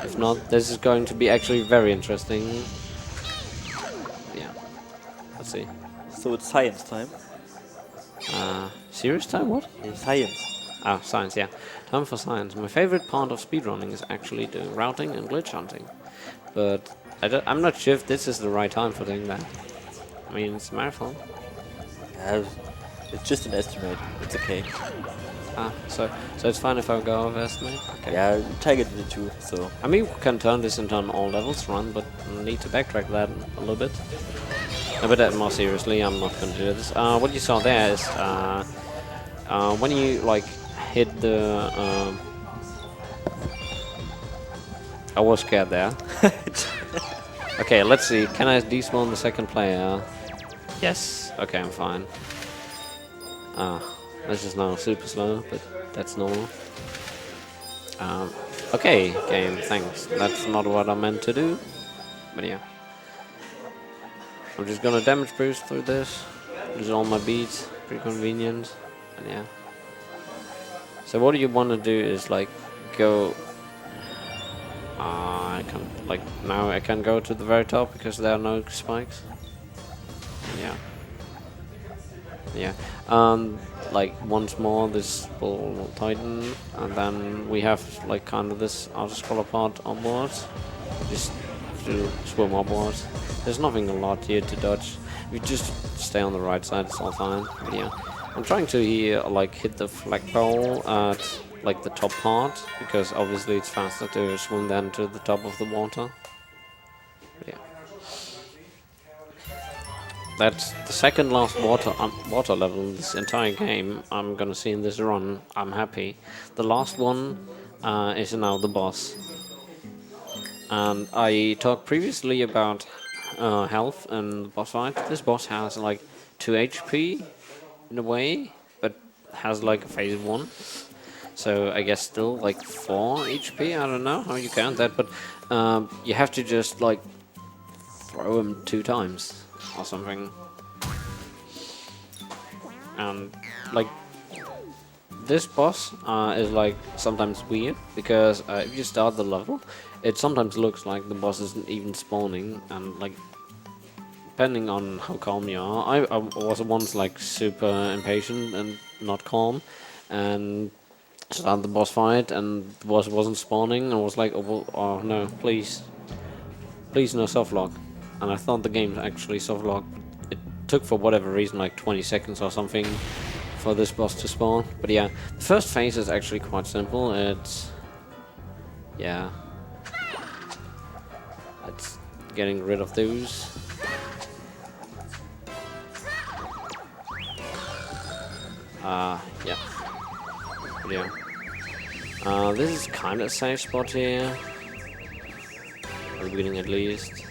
If not, this is going to be actually very interesting. Yeah. Let's see. So it's science time. Serious time? What? Science. Ah, science, yeah. Time for science. My favorite part of speedrunning is actually doing routing and glitch hunting. But I'm not sure if this is the right time for doing that. I mean, it's a marathon. Yeah, it's just an estimate. It's okay. Ah, so it's fine if I go over estimate? Okay. Yeah, Tiger did it too, so... I mean, we can turn this into an all levels run, but I need to backtrack that a little bit. No, but more seriously, I'm not going to do this. What you saw there is when you like hit the... I was scared there. Okay, let's see. Can I despawn the second player? Yes. Okay, I'm fine. This is now super slow, but that's normal. Okay, game, thanks. That's not what I meant to do. But yeah. I'm just gonna damage boost through this. Lose all my beats. Pretty convenient. And yeah. So what you want to do is like go... I can't, like, now I can go to the very top because there are no spikes. Yeah. Yeah. Like once more this will tighten, and then we have like kind of this outer scroller part onwards. Just to swim upwards. There's nothing a lot here to dodge. If you just stay on the right side, it's all fine. But yeah, I'm trying to here like hit the flagpole at like the top part because obviously it's faster to swim than to the top of the water. But yeah. That's the second last water level in this entire game I'm gonna see in this run. I'm happy. The last one is now the boss. And I talked previously about health and the boss fight. This boss has like 2 HP in a way, but has like a phase 1. So I guess still like 4 HP. I don't know how you count that, but you have to just like throw him 2 times. Or something. And like this boss is like sometimes weird because if you start the level, it sometimes looks like the boss isn't even spawning, and like depending on how calm you are. I was once like super impatient and not calm, and started the boss fight, and the boss wasn't spawning, and I was like, oh no, please no softlock. And I thought the game actually softlocked. It took for whatever reason like 20 seconds or something for this boss to spawn. But yeah, the first phase is actually quite simple. It's getting rid of those. Yeah. But yeah. This is kind of a safe spot here. At the beginning at least.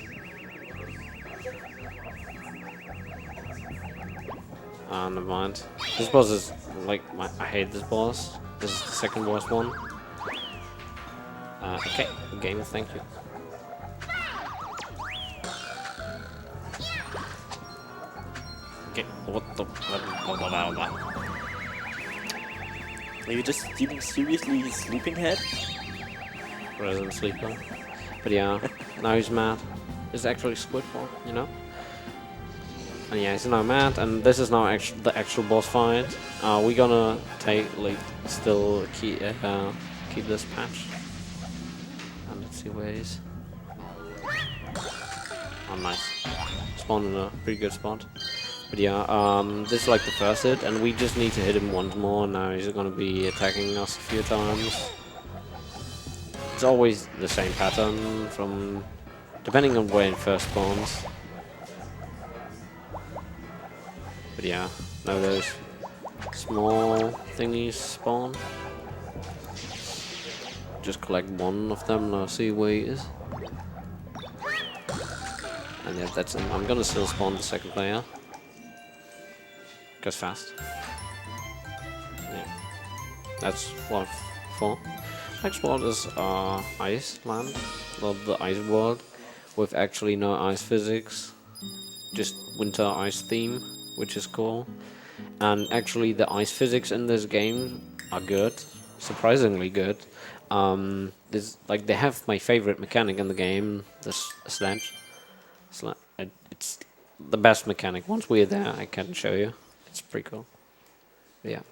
Never mind. This boss is like I hate this boss. This is the second worst one. Okay, game, thank you. Okay, what the... Are you just stealing seriously his sleeping head? Resident Sleeper. But yeah, now he's mad. It's actually Squidward, you know? And yeah, he's now mad, and this is now the actual boss fight. We're gonna still keep this patch. And let's see where it is. Oh, nice. Spawned in a pretty good spot. But yeah, this is like the first hit, and we just need to hit him once more. Now he's gonna be attacking us a few times. It's always the same pattern from depending on where it first spawns. But yeah, now those small thingies spawn. Just collect one of them and I'll see where he is. And yeah, that's him. I'm gonna still spawn the second player. Goes fast. Yeah. That's what for. Next world is Iceland. Well, the ice world. With actually no ice physics. Just winter ice theme, which is cool. And actually the ice physics in this game are good. Surprisingly good. They have my favorite mechanic in the game, the sledge. It's the best mechanic. Once we're there, I can show you. It's pretty cool. But yeah.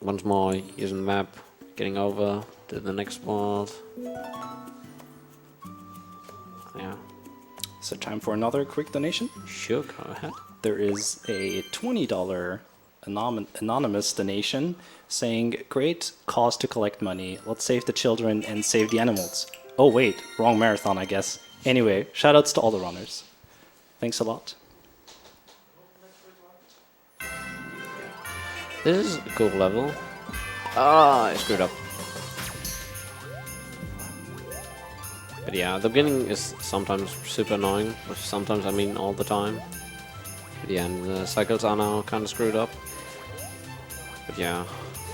Once more, using the map, getting over to the next world. Yeah. So time for another quick donation. Sure, go ahead. There is a $20 anonymous donation saying, great cause to collect money. Let's save the children and save the animals. Oh wait, wrong marathon, I guess. Anyway, shoutouts to all the runners. Thanks a lot. This is a cool level. Ah, I screwed up. But yeah, the beginning is sometimes super annoying. Sometimes, I mean all the time. But yeah, and the cycles are now kind of screwed up. But yeah,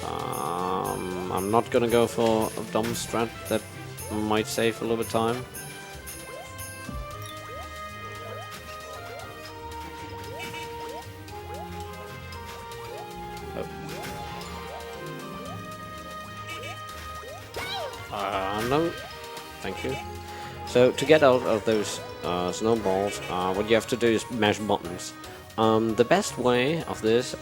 I'm not gonna go for a dumb strat that might save a little bit of time. No, thank you. So to get out of those snowballs, what you have to do is mash buttons. The best way of this,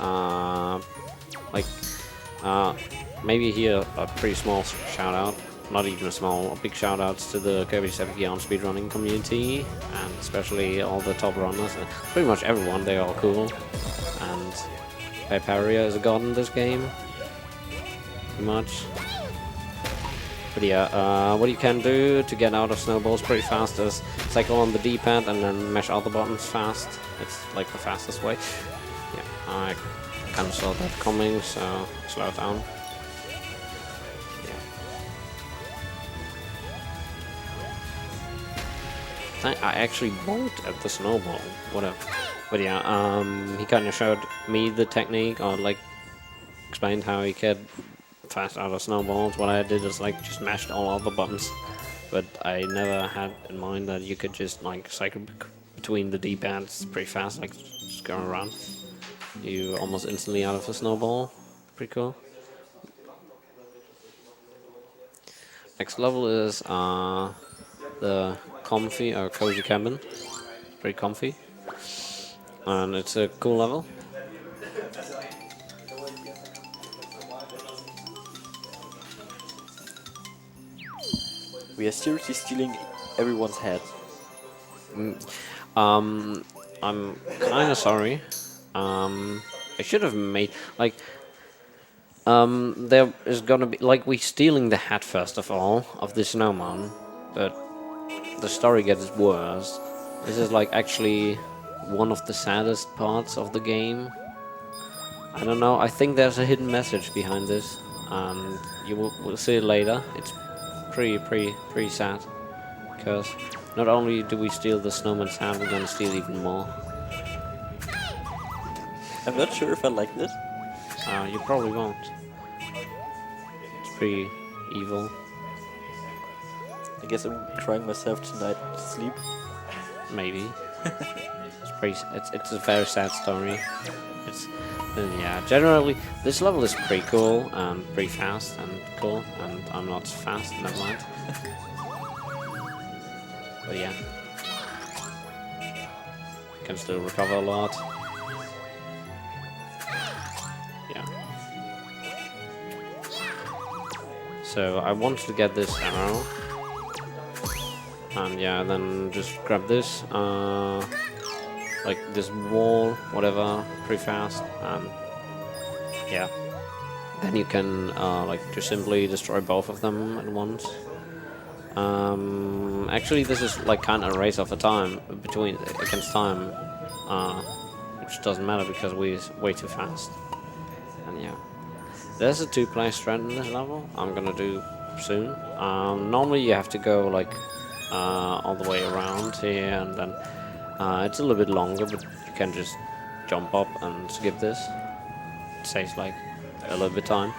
maybe here a pretty small shout out, not even a small, a big shout outs to the Kirby speedrunning community, and especially all the top runners, and pretty much everyone. They're all cool, and Hyperia is a god in this game, pretty much. But yeah, what you can do to get out of snowballs pretty fast is cycle on the D-pad and then mash all the buttons fast. It's like the fastest way. Yeah, I kind of saw that coming, so slow it down. Yeah. I actually balked at the snowball, whatever. But yeah, he kind of showed me the technique, or like explained how he could fast out of snowballs. What I did is like just mashed all the buttons, but I never had in mind that you could just like cycle between the D-pads pretty fast, like just going around. You almost instantly out of a snowball. Pretty cool. Next level is the comfy or cozy cabin. Pretty comfy, and it's a cool level. We are seriously stealing everyone's head. I'm kind of sorry. I should have made like there is gonna be like we stealing the hat first of all of the snowman, but the story gets worse. This is like actually one of the saddest parts of the game. I don't know. I think there's a hidden message behind this, and you will see it later. It's pretty sad, because not only do we steal the snowman's hat, we're gonna steal even more. I'm not sure if I like this. You probably won't. It's pretty evil. I guess I'm crying myself tonight to sleep. Maybe. It's a very sad story. It's yeah. Generally, this level is pretty cool and pretty fast and cool. And I'm not fast. Never mind. But yeah, can still recover a lot. Yeah. So I wanted to get this arrow. And yeah, then just grab this, like this wall, whatever, pretty fast, and yeah. Then you can like just simply destroy both of them at once. Actually, this is like kind of a race of a time against time, which doesn't matter because we're way too fast. And yeah, there's a 2-player strat in this level. I'm gonna do soon. Normally you have to go like all the way around here, and then it's a little bit longer, but you can just jump up and skip this. It saves like a little bit time,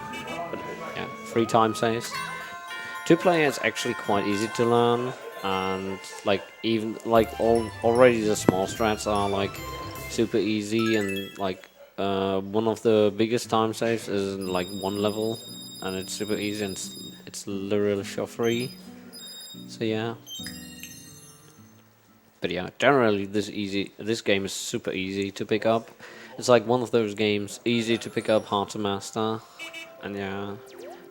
but yeah, 3 time saves. 2-player is actually quite easy to learn, and like even like already the small strats are like super easy, and like one of the biggest time saves is in like 1 level, and it's super easy, and it's literally for free. So yeah. But yeah, generally this game is super easy to pick up. It's like one of those games, easy to pick up, hard to master. And yeah,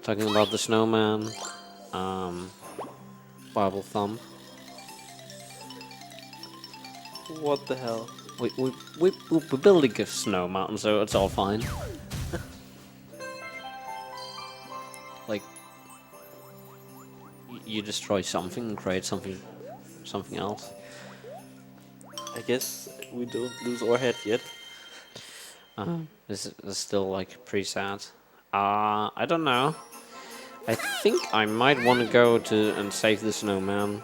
talking about the snowman, Bible thumb. What the hell? We're building a snow mountain, so it's all fine. Like, you destroy something and create something else. I guess we don't lose our head yet. This is still like pretty sad. I don't know. I think I might want to go to and save the snowman.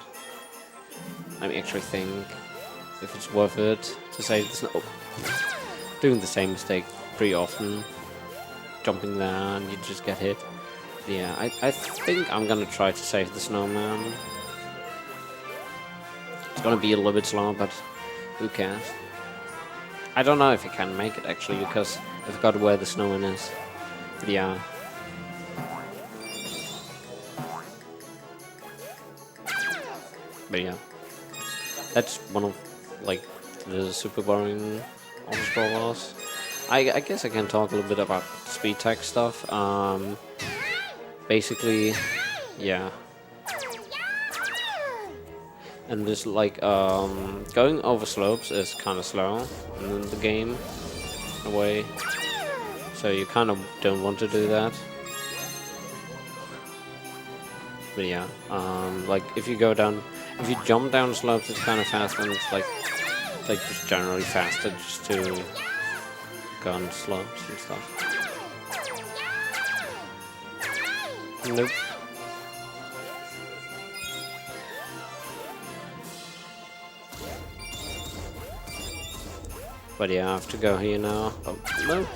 I actually think if it's worth it to save the snow. Oh. Doing the same mistake pretty often. Jumping there and you just get hit. Yeah, I think I'm gonna try to save the snowman. It's gonna be a little bit slower, but who cares? I don't know if I can make it actually, because I forgot where the snowman is. But yeah. But yeah. That's one of like the super boring auto-scrollers. I guess I can talk a little bit about speed tech stuff. Basically, yeah. And this like going over slopes is kind of slow in the game, in a way. So you kind of don't want to do that. But yeah, like if you jump down slopes, it's kind of fast, and it's like just generally faster just to go on slopes and stuff. Nope. But yeah, I have to go here now. Oh, no.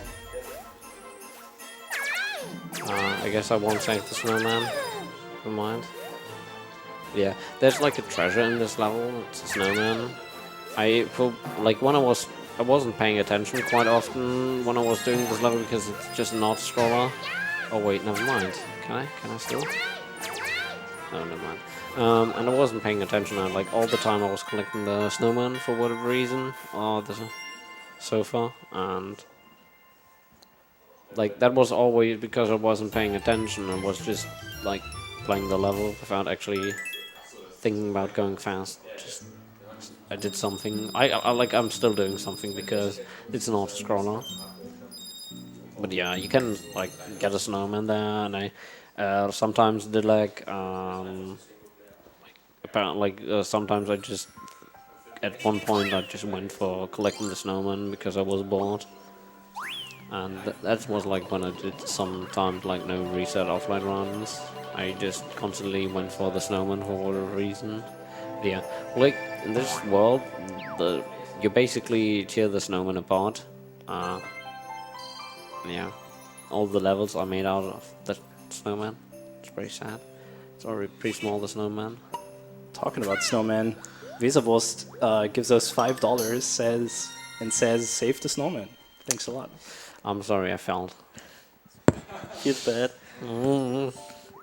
I guess I won't save the snowman. Never mind. Yeah, there's like a treasure in this level. It's a snowman. Like when I wasn't paying attention quite often when I was doing this level because it's just an auto-scroller. Oh wait, never mind. Can I still? No, never mind. And I wasn't paying attention, and like all the time I was collecting the snowman for whatever reason. Oh, there's a sofa, and like that was always because I wasn't paying attention. I was just like playing the level without actually thinking about going fast. Just I did something. I'm still doing something because it's an auto-scroller. But yeah, you can like get a snowman there, and I sometimes did sometimes I just at one point I just went for collecting the snowman because I was bored, and that was like when I did sometimes like no reset offline runs. I just constantly went for the snowman for whatever reason. But yeah, like in this world, you basically tear the snowman apart. Yeah, all the levels are made out of the snowman. It's pretty sad. It's already pretty small, the snowman. Talking about snowman, Visawurst gives us $5 and says, save the snowman. Thanks a lot. I'm sorry, I failed. Feels bad.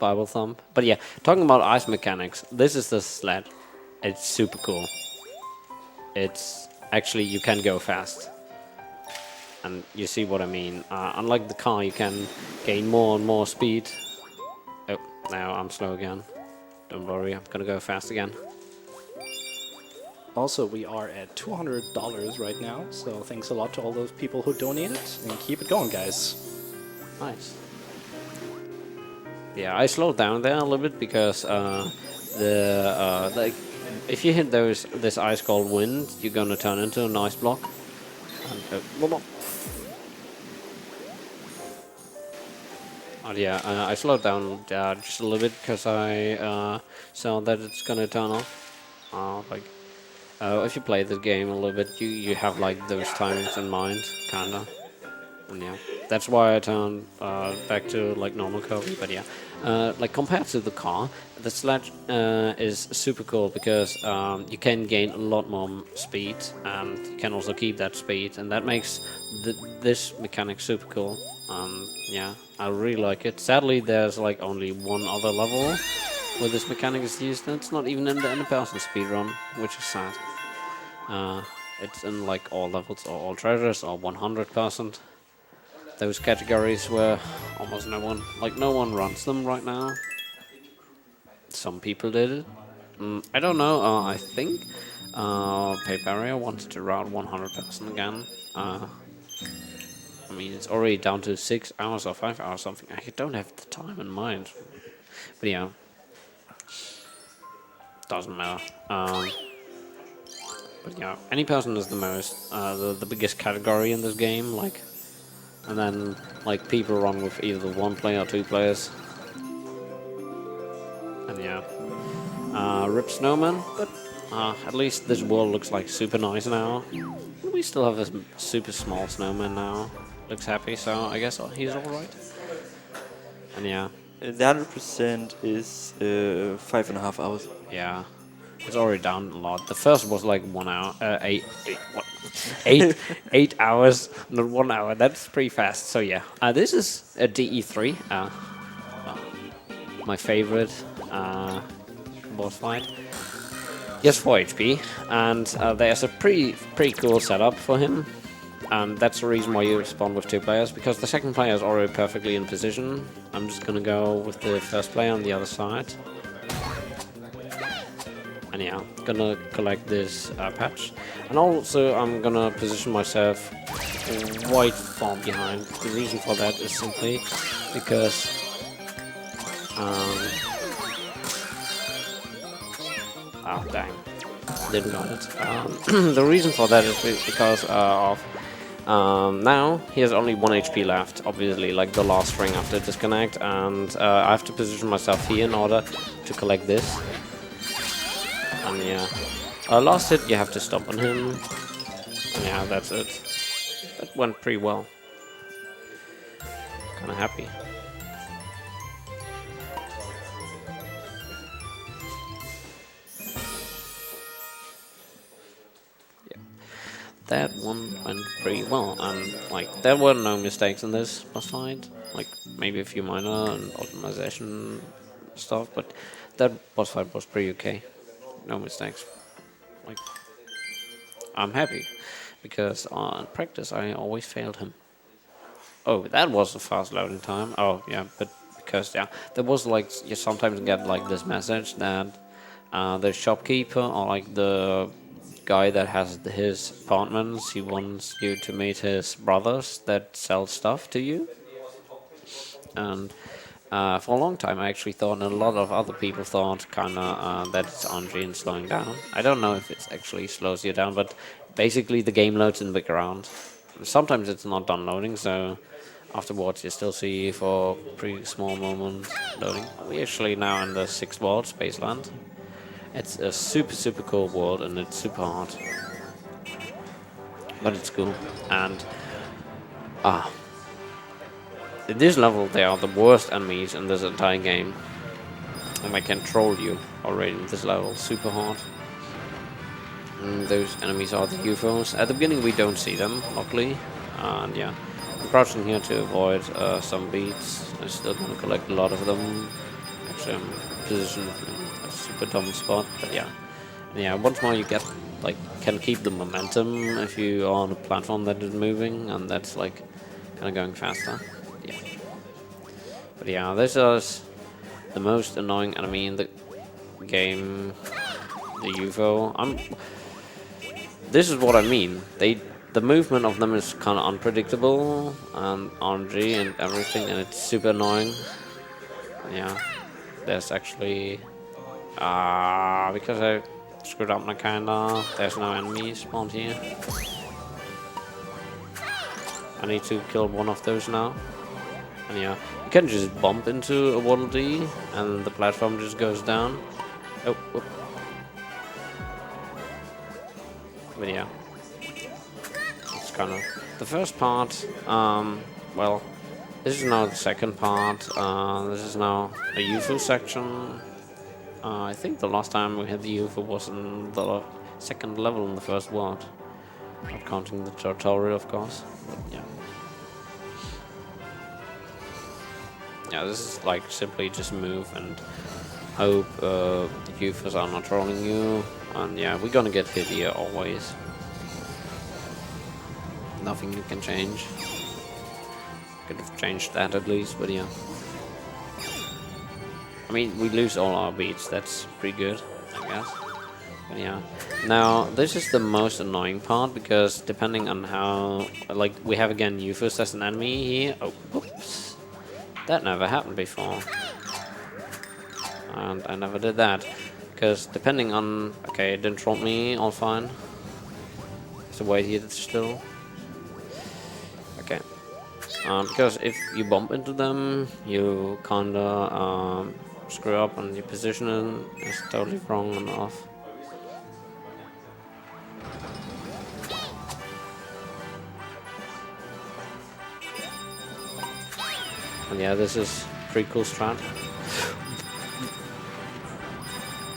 Bible thump. But yeah, talking about ice mechanics, this is the sled. It's super cool. It's actually, you can go fast. And you see what I mean. Unlike the car, you can gain more and more speed. Oh, now I'm slow again. Don't worry, I'm gonna go fast again. Also, we are at $200 right now, so thanks a lot to all those people who donated, and keep it going, guys. Nice. Yeah, I slowed down there a little bit because like if you hit this ice cold wind, you're gonna turn into an ice block. And, yeah, I slowed down just a little bit because I saw that it's gonna turn off. Like if you play the game a little bit, you have like those timings in mind, kinda. And yeah, that's why I turned back to like normal Kirby. But yeah, like compared to the car, the sled is super cool because you can gain a lot more speed, and you can also keep that speed, and that makes this mechanic super cool. Yeah, I really like it. Sadly, there's like only one other level where this mechanic is used, and it's not even in the in-person speedrun, which is sad. It's in like all levels or all treasures or 100%. Those categories where almost no one runs them right now. Some people did it. I don't know. I think Paperia wanted to run 100% again. I mean, it's already down to 6 hours or 5 hours something. I don't have the time in mind. But yeah, doesn't matter. But yeah, any person is the most, the biggest category in this game. Like, and then like people run with either 1 player or 2 players. And yeah, rip snowman. But at least this world looks like super nice now. We still have a super small snowman now. Looks happy, so I guess he's alright. And yeah. The 100% is 5.5 hours. Yeah. It's already down a lot. The first was like 1 hour, 8 hours, not 1 hour. That's pretty fast. So yeah, this is a DE3, my favorite boss fight. Just 4 HP, and there's a pretty cool setup for him. And that's the reason why you spawn with 2 players, because the second player is already perfectly in position. I'm just gonna go with the first player on the other side. And yeah, gonna collect this patch. And also I'm gonna position myself quite far behind. The reason for that is simply because oh dang, didn't got it. The reason for that is because of now he has only 1 HP left, obviously, like the last ring after disconnect, and I have to position myself here in order to collect this. And yeah, last hit you have to stop on him, and yeah, that's it. That went pretty well. Kinda happy. That one went pretty well, and like there were no mistakes in this boss fight, like maybe a few minor and optimization stuff, but that boss fight was pretty okay, no mistakes. Like, I'm happy because on practice I always failed him. Oh, that was a fast loading time. Oh yeah, but because yeah, there was like you sometimes get like this message that the shopkeeper or like the guy that has his apartments, he wants you to meet his brothers that sell stuff to you. And for a long time I actually thought, and a lot of other people thought, kinda that it's Anjin slowing down. I don't know if it actually slows you down, but basically the game loads in the background. Sometimes it's not done loading, so afterwards you still see for pretty small moments loading. We're actually now in the 6th world, Spaceland. It's a super cool world, and it's super hard, but it's cool. And in this level they are the worst enemies in this entire game, and they can troll you already in this level super hard. Those enemies are the UFOs. At the beginning we don't see them, luckily. And yeah, I'm crouching here to avoid some beats. I'm still gonna collect a lot of them. Actually, I'm positioned in a super dumb spot, but yeah. Yeah, once more you get, like, can keep the momentum if you are on a platform that is moving, and that's like kind of going faster. Yeah. But yeah, this is the most annoying enemy in the game, the UFO. This is what I mean. The movement of them is kind of unpredictable and RNG and everything, and it's super annoying. Yeah, there's actually because I screwed up my kinda. There's no enemy spawned here. I need to kill one of those now. And yeah, you can just bump into a Waddle Dee and the platform just goes down. Oh, whoop. But yeah, it's kind of the first part. Well, this is now the second part. This is now a UFO section. I think the last time we had the UFO was in the second level in the first world. Not counting the tutorial, of course. But yeah. Yeah, this is like simply just move and hope the UFOs are not trolling you. And yeah, we're gonna get hit here always. Nothing you can change. Could have changed that at least, but yeah. I mean, we lose all our beats, that's pretty good, I guess. But yeah. Now, this is the most annoying part, because depending on how... Like, we have again UFOs as an enemy here. Oh, whoops. That never happened before. And I never did that. Because depending on... Okay, it didn't tromp me, all fine. So wait here still. Okay. Because if you bump into them, you kinda screw up and your positioning is totally wrong and off. And yeah, this is pretty cool strat.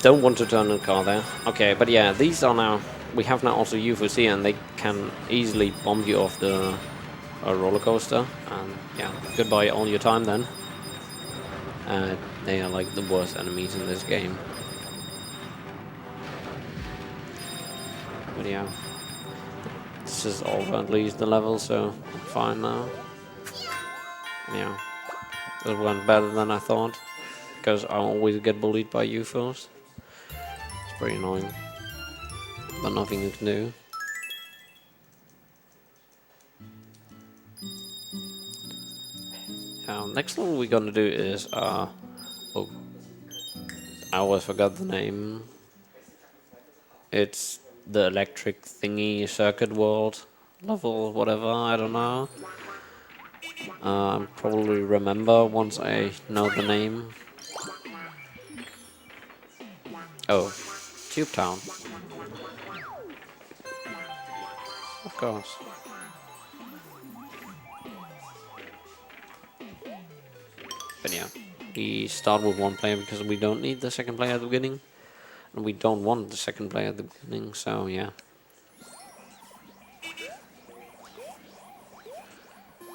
Don't want to turn the car there. Okay, but yeah, these are now... We have now also UFOs here, and they can easily bomb you off the roller coaster. And yeah, goodbye all your time then. They are like the worst enemies in this game. But yeah, this is over at least the level, so I'm fine now. Yeah, it went better than I thought, because I always get bullied by UFOs. It's pretty annoying, but nothing you can do. Next one we're gonna do is oh, I always forgot the name. It's the electric thingy circuit world level, whatever, I don't know. Probably remember once I know the name. Oh, Tube Town. Of course. But yeah, we start with one player because we don't need the second player at the beginning. And we don't want the second player at the beginning, so yeah.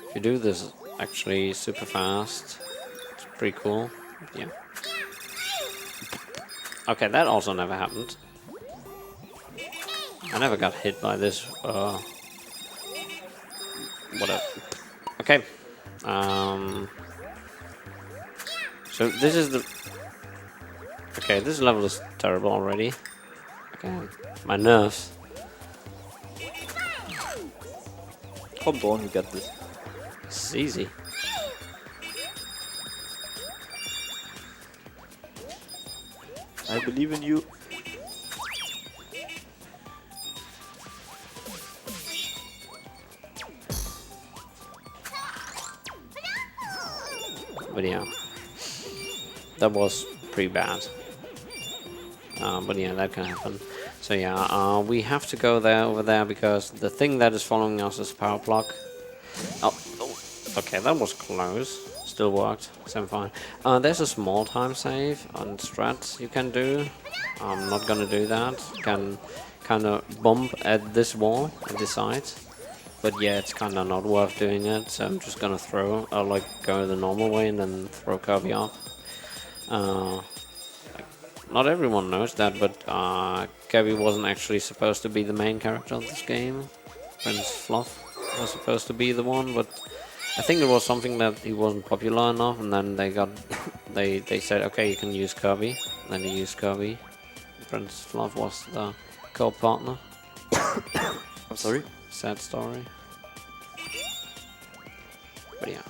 If you do this actually super fast, it's pretty cool. Yeah. Okay, that also never happened. I never got hit by this, whatever. Okay. So this is the... Okay, this level is terrible already. Okay, my nerves. Come on, you get this. It's easy. I believe in you. But yeah, that was pretty bad. But yeah, that can happen. So yeah, we have to go there over there because the thing that is following us is power block. Oh, okay, that was close. Still worked, so I'm fine. There's a small time save on strats you can do. I'm not gonna do that. You can kind of bump at this wall at the side. But yeah, it's kind of not worth doing it, so I'm just gonna throw, I'll like go the normal way and then throw Kirby off. Not everyone knows that, but Kirby wasn't actually supposed to be the main character of this game. Prince Fluff was supposed to be the one, but I think it was something that he wasn't popular enough, and then they got, they said, okay, you can use Kirby. Then they used Kirby. Prince Fluff was the co-partner. I'm sorry. Sad story. But yeah,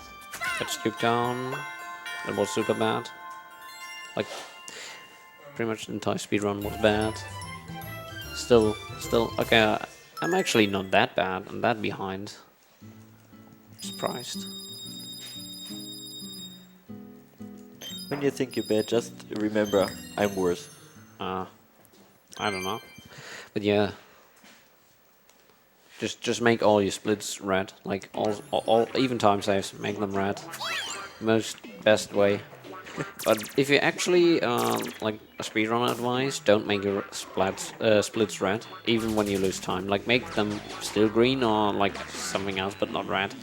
got scooped down. It was super bad. Like, pretty much the entire speedrun was bad. Still, okay, I'm actually not that bad. I'm that behind. Surprised. When you think you're bad, just remember, I'm worse. I don't know. But yeah. Just make all your splits red. Like, all even time saves, make them red. Best way. But if you actually, like a speedrunner advice, don't make your splits red, even when you lose time. Like, make them still green or like something else, but not red.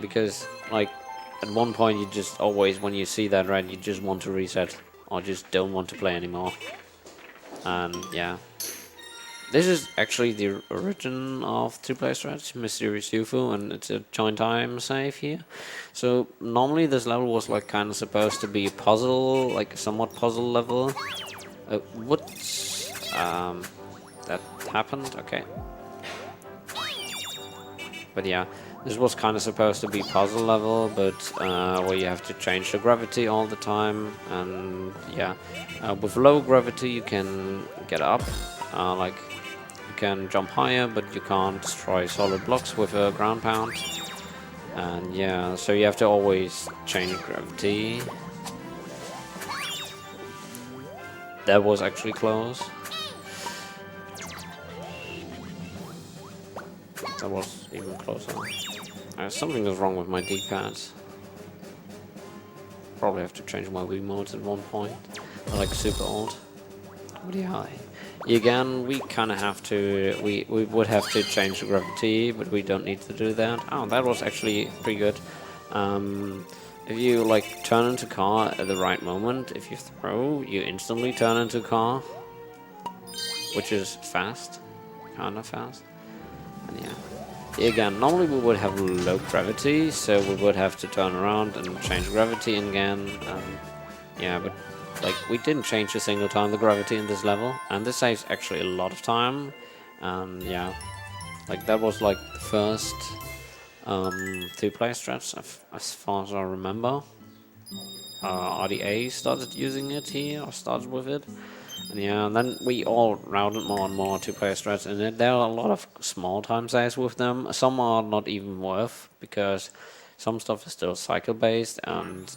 Because, like, at one point you just always, when you see that red, you just want to reset, or just don't want to play anymore. And yeah. This is actually the origin of two-player strategy, Mysterious UFO, and it's a joint time save here. So normally this level was like kind of supposed to be a puzzle, like a somewhat puzzle level. That happened? Okay. But yeah, this was kind of supposed to be puzzle level, but where you have to change the gravity all the time, and yeah, with low gravity you can get up, like. Can jump higher, but you can't destroy solid blocks with a ground pound. And yeah, so you have to always change gravity. That was actually close. That was even closer. Something is wrong with my D-pads. Probably have to change my Wii modes at one point. They're like super old. But yeah. Again, we kind of have to, we would have to change the gravity, but we don't need to do that. Oh, that was actually pretty good. If you like turn into car at the right moment, if you throw, you instantly turn into car, which is fast, kind of fast. And yeah, again, normally we would have low gravity, so we would have to turn around and change gravity again. Yeah, but like, we didn't change a single time the gravity in this level, and this saves actually a lot of time. And yeah, like that was like the first two-player strats as far as I remember. RDA started using it here, or started with it. And yeah, and then we all routed more and more two-player strats in it. There are a lot of small time saves with them. Some are not even worth, because some stuff is still cycle-based, and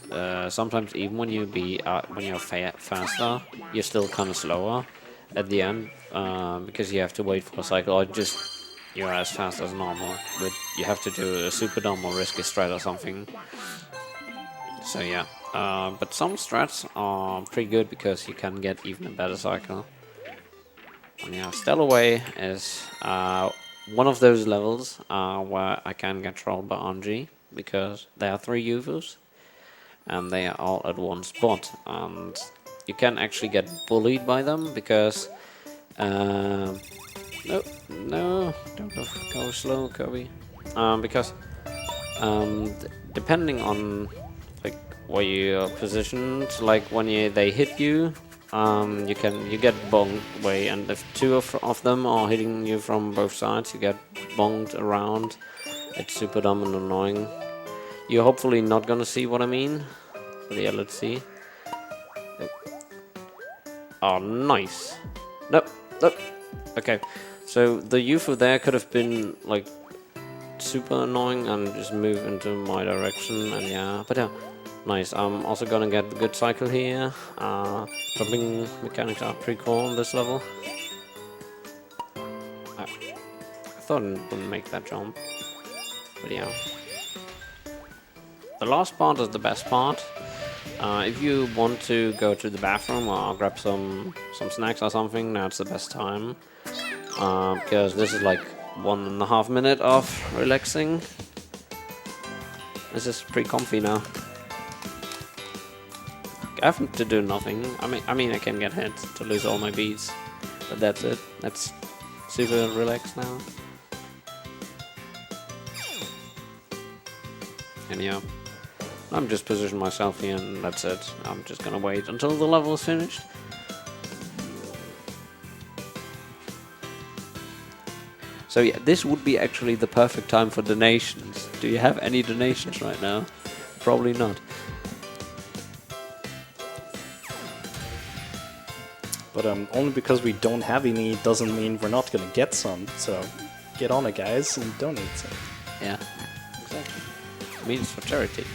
sometimes even when you're faster, you're still kind of slower at the end, because you have to wait for a cycle, or just you're as fast as normal, but you have to do a super dumb or risky strat or something. So yeah, but some strats are pretty good because you can get even a better cycle. And yeah, Stellar Way is one of those levels where I can get trolled by RNG, because there are 3 UFOs and they are all at one spot, and you can actually get bullied by them because no, don't go slow, Kirby. Because depending on like where you're positioned, like when they hit you, you get bonged away, and if 2 of them are hitting you from both sides, you get bonged around. It's super dumb and annoying. You're hopefully not gonna see what I mean, but yeah, let's see. Oh, nice. Nope. Okay, so the UFO there could have been like super annoying and just move into my direction, and yeah, but yeah, nice. I'm also gonna get a good cycle here. Jumping mechanics are pretty cool on this level. I thought I wouldn't make that jump, but yeah. The last part is the best part. If you want to go to the bathroom or grab some snacks or something, now it's the best time. because this is like 1.5 minutes of relaxing. This is pretty comfy now. I have to do nothing. I mean, I can get hit to lose all my beats, but that's it. That's super relaxed now. And yeah, I'm just positioning myself here, and that's it. I'm just gonna wait until the level is finished. So yeah, this would be actually the perfect time for donations. Do you have any donations right now? Probably not. But only because we don't have any doesn't mean we're not gonna get some. So get on it, guys, and donate some. Yeah, exactly. I mean, it's for charity.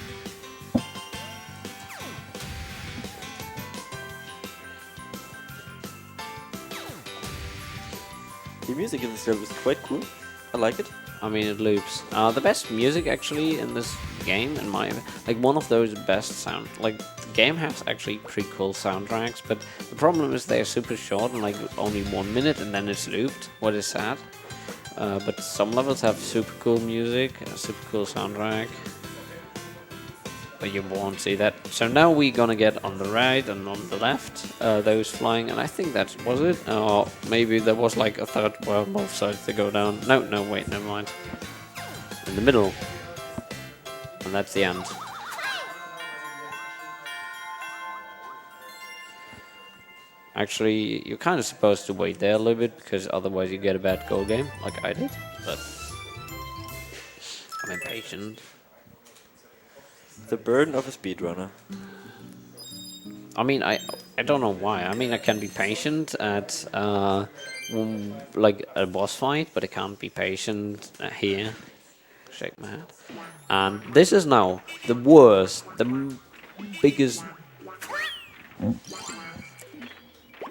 The music in this level is quite cool. I like it. I mean, it loops. The best music actually in this game, in my like one of those best sound. Like the game has actually pretty cool soundtracks, but the problem is they're super short and like only 1 minute, and then it's looped. What is sad. But some levels have super cool music, a super cool soundtrack. But you won't see that. So now we're gonna get on the right and on the left, those flying, and I think that was it. Or maybe there was like a third, well, both sides to go down. No, wait, never mind. In the middle. And that's the end. Actually, you're kind of supposed to wait there a little bit, because otherwise you get a bad goal game, like I did. But I'm impatient. The burden of a speedrunner. I mean, I don't know why. I mean, I can be patient at like a boss fight, but I can't be patient here. Shake my head. And this is now the worst, the biggest.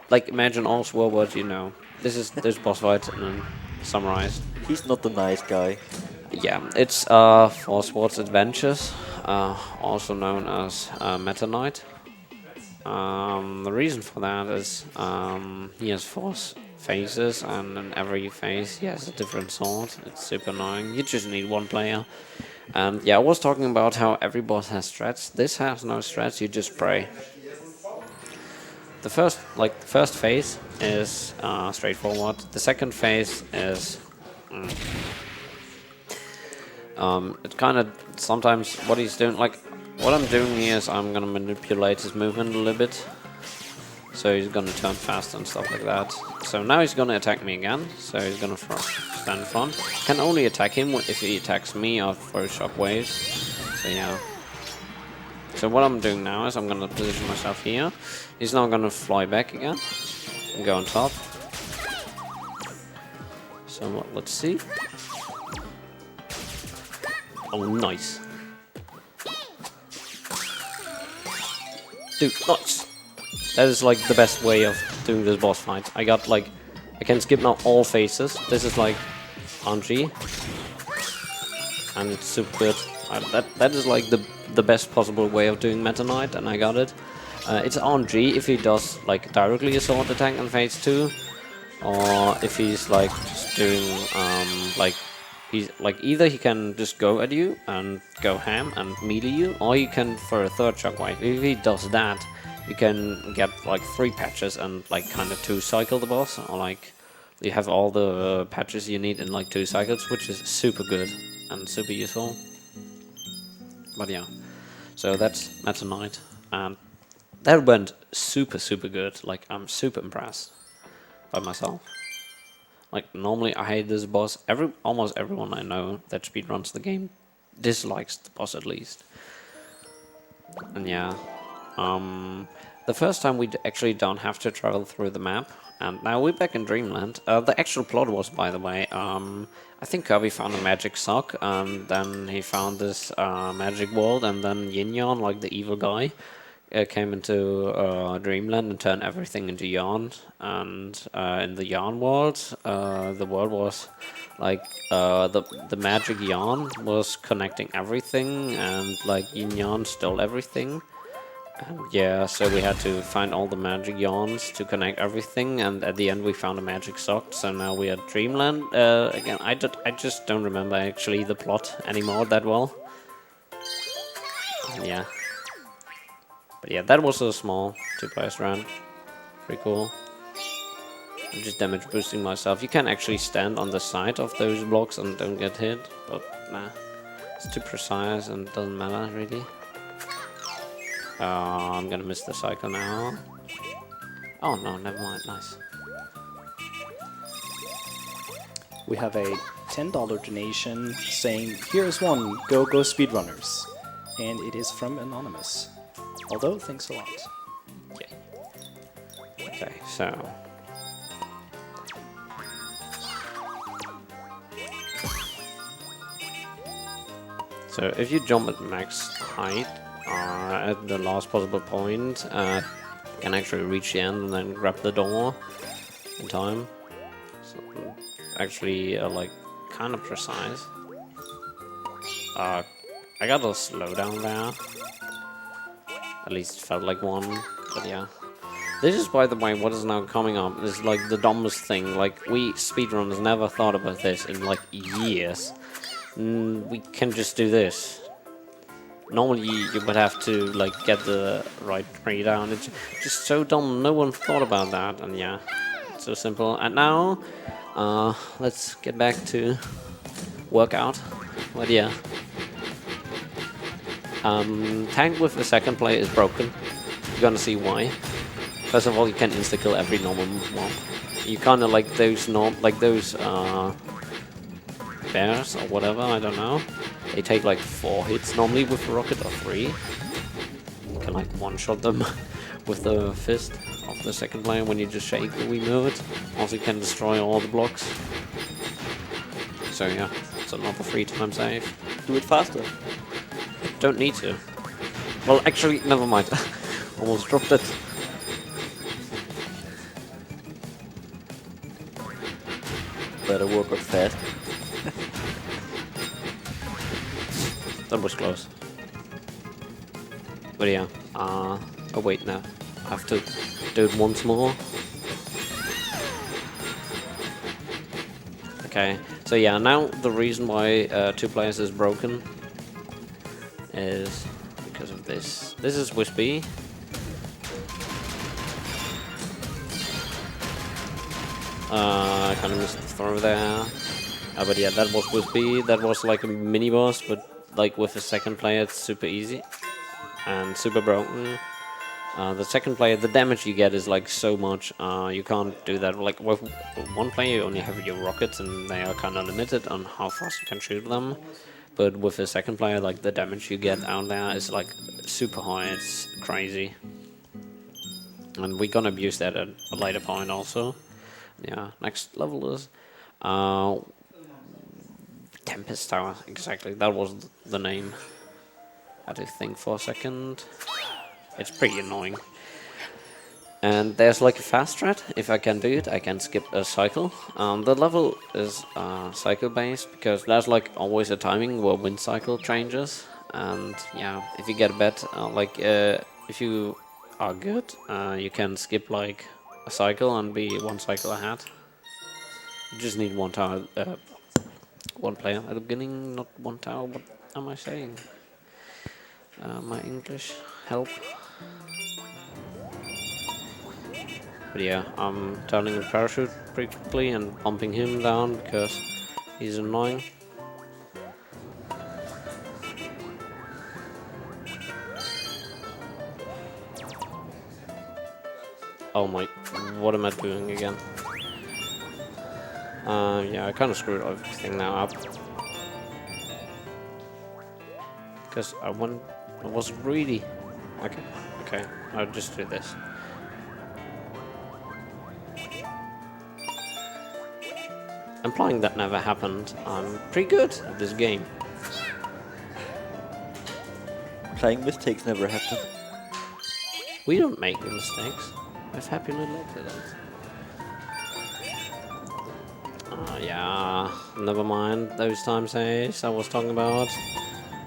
Like, imagine all swear words you know. This is this boss fight and then summarized. He's not the nice guy. Yeah, it's for Sports Adventures, also known as Meta-Knight. The reason for that is he has 4 phases, and in every phase he has a different sword. It's super annoying. You just need 1 player. And yeah, I was talking about how every boss has strats. This has no strats. You just pray. The first phase is straightforward. The second phase is. It kind of sometimes what he's doing, like what I'm doing here is I'm gonna manipulate his movement a little bit, so he's gonna turn fast and stuff like that. So now he's gonna attack me again. So he's gonna stand in front. Can only attack him if he attacks me or throws shockwaves. So yeah. So what I'm doing now is I'm gonna position myself here. He's now gonna fly back again and go on top. So let's see. Oh, nice. Dude, nice. That is like the best way of doing this boss fight. I got like, I can skip now all phases. This is like RNG. And it's super good. That is like the best possible way of doing Meta Knight, and I got it. It's RNG if he does like directly a sword attack in phase 2. Or if he's like just doing like he's like either he can just go at you and go ham and melee you, or you can for a third shockwave. If he does that, you can get like 3 patches and like kind of 2 cycle the boss, or like you have all the patches you need in like 2 cycles, which is super good and super useful. But yeah, so that's Meta Knight, and that went super good. Like I'm super impressed by myself. Like normally I hate this boss. Almost everyone I know that speedruns the game dislikes the boss at least. And yeah, the first time we actually don't have to travel through the map, and now we're back in Dreamland. The actual plot was, by the way, I think Kirby found a magic sock, and then he found this magic world, and then Yin-Yan, like the evil guy, came into Dreamland and turned everything into yarn. And in the yarn world, the world was like the magic yarn was connecting everything, and like Yin Yan stole everything. Yeah, so we had to find all the magic yawns to connect everything, and at the end we found a magic sock. So now we are Dreamland. Again, I just don't remember actually the plot anymore that well. Yeah. But yeah, that was a small 2-player round. Pretty cool. I'm just damage boosting myself. You can actually stand on the side of those blocks and don't get hit, but nah. It's too precise and doesn't matter really. I'm gonna miss the cycle now. Oh no, never mind, nice. We have a $10 donation saying, "Here's one, go speedrunners." And it is from Anonymous. Although, thanks a lot. Yeah. Okay, so... So if you jump at max height, at the last possible point, you can actually reach the end and then grab the door in time. So actually, like, kind of precise. I got a slowdown there. At least it felt like one, but yeah. This is, by the way, what is now coming up. This is like the dumbest thing. Like, we speedrunners never thought about this in like years. We can just do this. Normally you would have to like get the right tree down. It's just so dumb. No one thought about that, and yeah, it's so simple. And now, let's get back to workout. But yeah, tank with the second player is broken. You're gonna see why. First of all, you can insta kill every normal mob. You kind of like those bears or whatever, I don't know. They take like 4 hits normally with a rocket, or 3. You can like one-shot them with the fist of the second player when you just shake the Wii mode. Also, you can destroy all the blocks. So yeah, it's another 3-time save. Do it faster. Don't need to. Well, actually, never mind. Almost dropped it. Better work out fast. That was close. But yeah, oh wait, no. I have to do it once more. Okay, so yeah, now the reason why 2 players is broken is because of this. This is Wispy. I kind of missed the throw there. But yeah, that was Wispy. That was like a mini boss, but like with the second player, it's super easy and super broken. The second player, the damage you get is like so much. You can't do that. Like with one player, you only have your rockets, and they are kind of limited on how fast you can shoot them. But with the second player, like the damage you get out there is like super high. It's crazy, and we're gonna abuse that at a later point also. Yeah, next level is Tempest Tower, exactly, that was the name. I had to think for a second. It's pretty annoying. And there's like a fast strat. If I can do it, I can skip a cycle. The level is cycle based because there's like always a timing where wind cycle changes. And yeah, if you get a bet, if you are good, you can skip like a cycle and be 1 cycle ahead. You just need 1 tower. 1 player at the beginning, not 1 tower. What am I saying? My English, help. But yeah, I'm turning the parachute pretty quickly and bumping him down because he's annoying. Oh my, what am I doing again? Yeah, I kind of screwed everything now up. Because I was greedy. Okay, I'll just do this. Implying that never happened, I'm pretty good at this game. Playing mistakes never happen. We don't make mistakes. We've happy little accidents. Yeah, never mind those time saves I was talking about.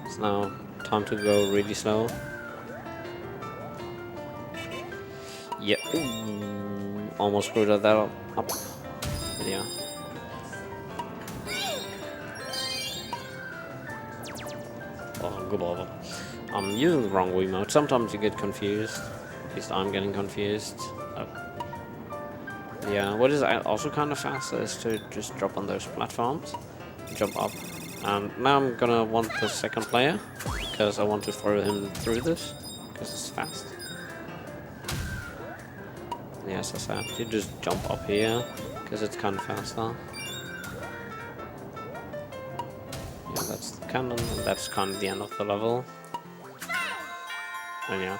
It's now time to go really slow. almost screwed that up. But yeah. Oh, good bother. I'm using the wrong Wiimote. Sometimes you get confused. At least I'm getting confused. Yeah, what is also kind of fast is to just drop on those platforms, jump up. And now I'm gonna want the second player, because I want to throw him through this, because it's fast. Yes, I said, you just jump up here, because it's kind of faster. Yeah, that's the cannon, and that's kind of the end of the level. And yeah.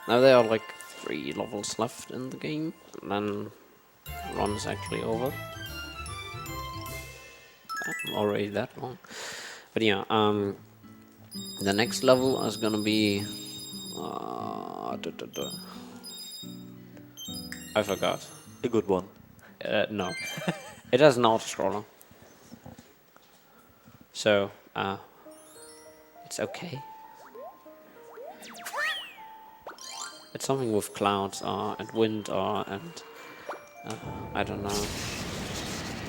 Now there are like 3 levels left in the game, and then the run is actually over. I'm already that long. But yeah, the next level is gonna be... I forgot. A good one. No. It has an auto-scroller. So, it's okay. It's something with clouds and wind and I don't know.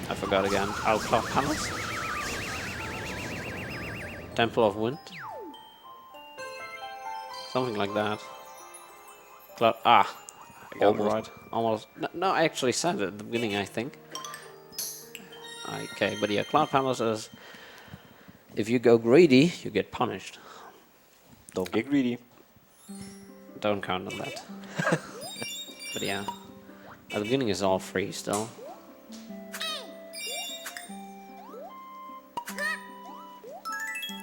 I forgot again. Oh, Cloud Palace? Temple of Wind? Something like that. Cloud... I got it right. Almost. No, I actually said it at the beginning, I think. Okay, but yeah, Cloud Palace is... If you go greedy, you get punished. Don't get greedy. Don't count on that. But yeah, at the beginning is all free still.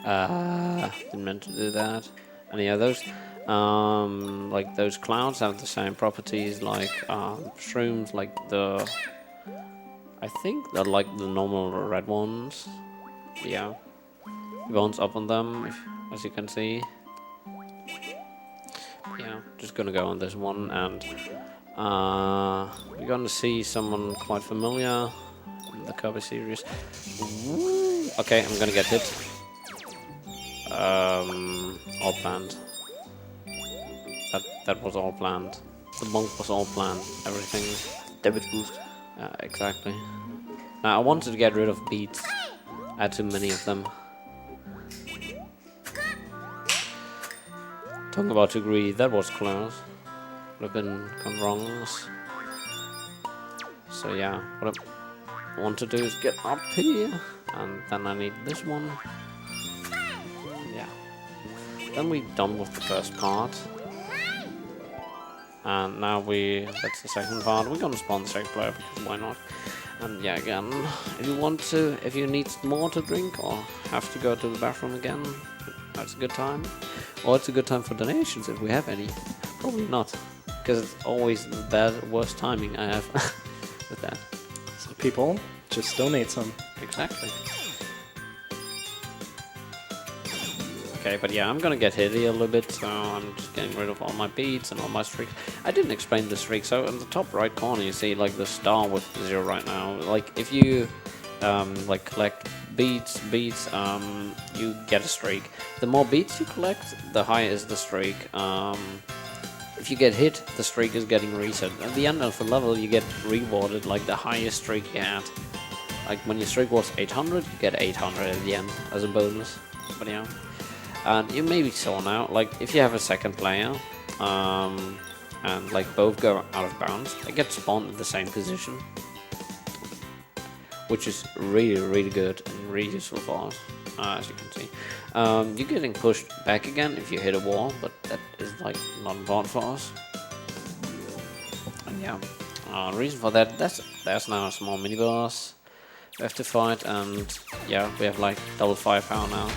Didn't meant to do that. And yeah, those like those clouds have the same properties like shrooms, like the... I think they're like the normal red ones. Yeah, you bounce up on them, as you can see. Yeah, just gonna go on this one, and we're gonna see someone quite familiar in the Kirby series. Okay, I'm gonna get hit. All planned. That was all planned. The monk was all planned. Everything. Damage boost. Exactly. Now I wanted to get rid of beats. I had too many of them. Talking about too greedy, that was close. Would have been gone wrong. So yeah, what I want to do is get up here, and then I need this one. Yeah. Then we're done with the first part. And now that's the second part. We're gonna spawn the second player, because why not? And yeah, again, if you need more to drink or have to go to the bathroom again, that's a good time. Or it's a good time for donations if we have any. Probably not, because it's always the worst timing I have with that. So people, just donate some. Exactly. Okay, but yeah, I'm gonna get hit here a little bit, so I'm just getting rid of all my beads and all my streaks. I didn't explain the streak, so in the top right corner you see like the star with 0 right now. Like if you like collect beads, you get a streak. The more beads you collect, the higher is the streak. If you get hit, the streak is getting reset. At the end of the level, you get rewarded like the highest streak you had. Like when your streak was 800, you get 800 at the end as a bonus. But yeah. And you maybe saw now, like if you have a second player, and like both go out of bounds, they get spawned in the same position, which is really, really good and really useful for us, as you can see. You're getting pushed back again if you hit a wall, but that is like not important for us. And yeah, reason for that, there's now a small mini boss we have to fight, and yeah, we have like double firepower now.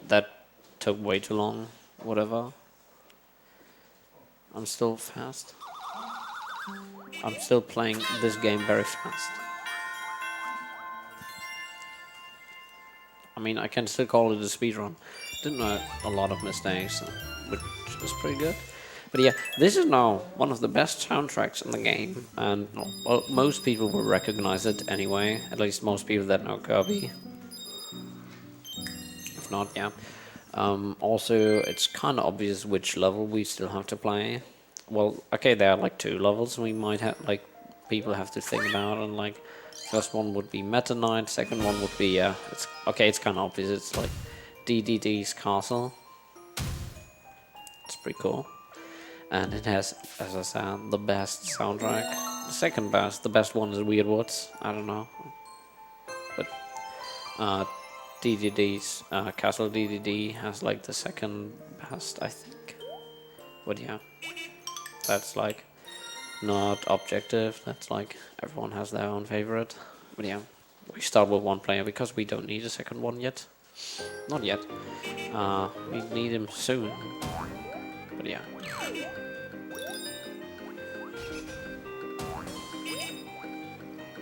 That took way too long, whatever. I'm still fast. I'm still playing this game very fast. I mean, I can still call it a speedrun. Didn't know a lot of mistakes, which was pretty good. But yeah, this is now one of the best soundtracks in the game, and well, most people will recognize it anyway. At least most people that know Kirby. If not, yeah. Also, it's kind of obvious which level we still have to play. Well, okay, there are like 2 levels we might have, like, people have to think about, and like, first one would be Meta Knight, second one would be, it's okay, it's kind of obvious, it's like DDD's Castle. It's pretty cool. And it has, as I said, the best soundtrack. The second best, the best one is Weird Woods, I don't know. But, DDD's, Castle DDD has like the second best, I think. But yeah, that's like not objective, that's like everyone has their own favorite. But yeah, we start with 1 player because we don't need a second one yet. Not yet. We need him soon. But yeah.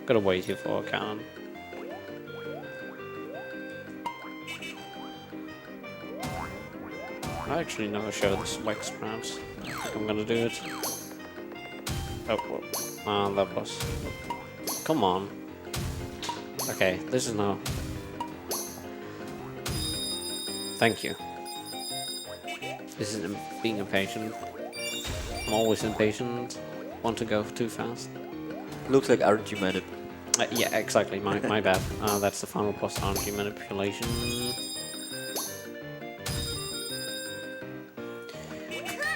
Gotta wait here for a cannon. I actually never showed this wax sprouts. I think I'm gonna do it. Oh, that was... Come on. Okay, this is now... Thank you. This is being impatient. I'm always impatient. Want to go too fast. Looks like RNG manip. Yeah, exactly. My bad. That's the final boss RNG manipulation.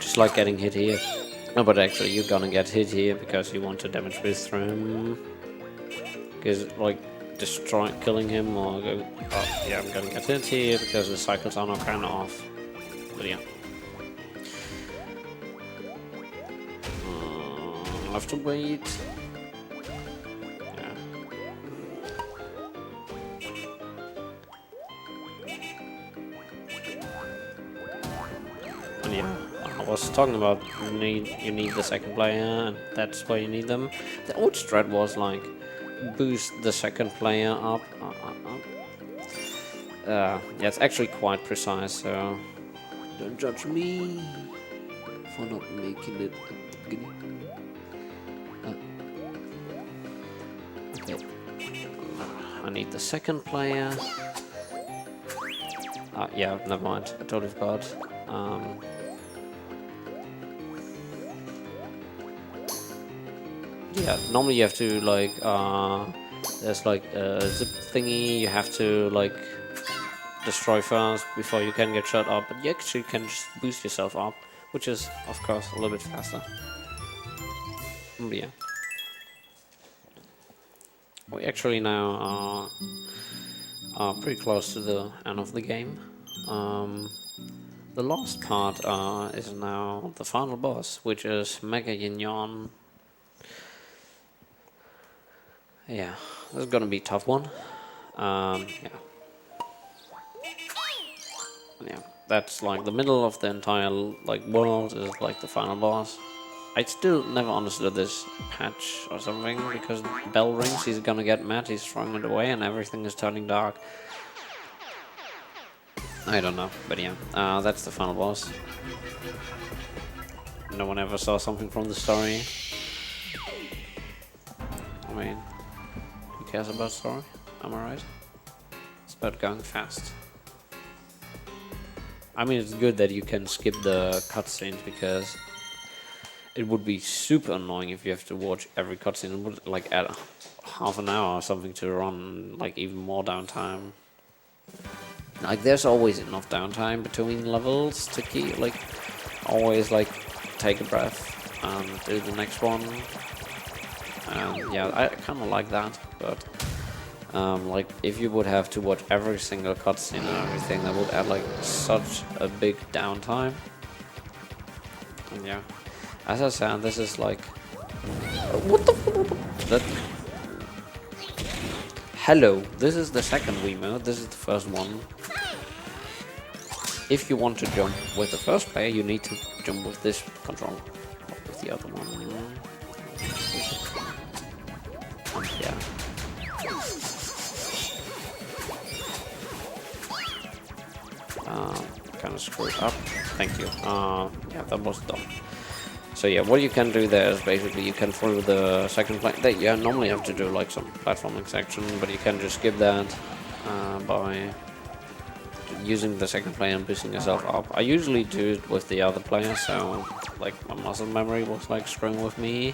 Just like getting hit here. No, but actually you're gonna get hit here because you want to damage this through him. Because like killing him or go. Oh, yeah, I'm gonna get hit here because the cycles are not kind of off. But yeah. I'll have to wait. Yeah, I was talking about you need the second player, and that's why you need them. The old strat was like boost the second player up. Yeah, it's actually quite precise. So don't judge me for not making it. Okay, I need the second player. Yeah, never mind. I totally forgot. Yeah, normally you have to like there's like a zip thingy you have to like destroy first before you can get shot up, but you actually can just boost yourself up, which is of course a little bit faster. Yeah, we actually now are pretty close to the end of the game. The last part is now the final boss, which is Mega Yin Yon. Yeah, this is gonna be a tough one. Yeah, that's like the middle of the entire like world is like the final boss. I still never understood this patch or something because bell rings, he's gonna get mad, he's throwing it away, and everything is turning dark. I don't know, but yeah, that's the final boss. No one ever saw something from the story. I mean, who cares about story? Am I right? It's about going fast. I mean, it's good that you can skip the cutscenes because it would be super annoying if you have to watch every cutscene. It would like add half an hour or something to run, like even more downtime. Like there's always enough downtime between levels to keep like always like take a breath and do the next one. Yeah, I kind of like that, but like if you would have to watch every single cutscene and everything, that would add like such a big downtime. And yeah, as I said, this is like what the that. Hello, this is the second Wiimote, this is the first one. If you want to jump with the first player, you need to jump with this controller, not with the other one. Yeah. Kind of screwed up. Thank you. Yeah, that was dumb. So yeah, what you can do there is basically you can follow the second plane. That you normally have to do like some platforming section, but you can just skip that by using the second player and boosting yourself up. I usually do it with the other player, so like my muscle memory was like screwing with me.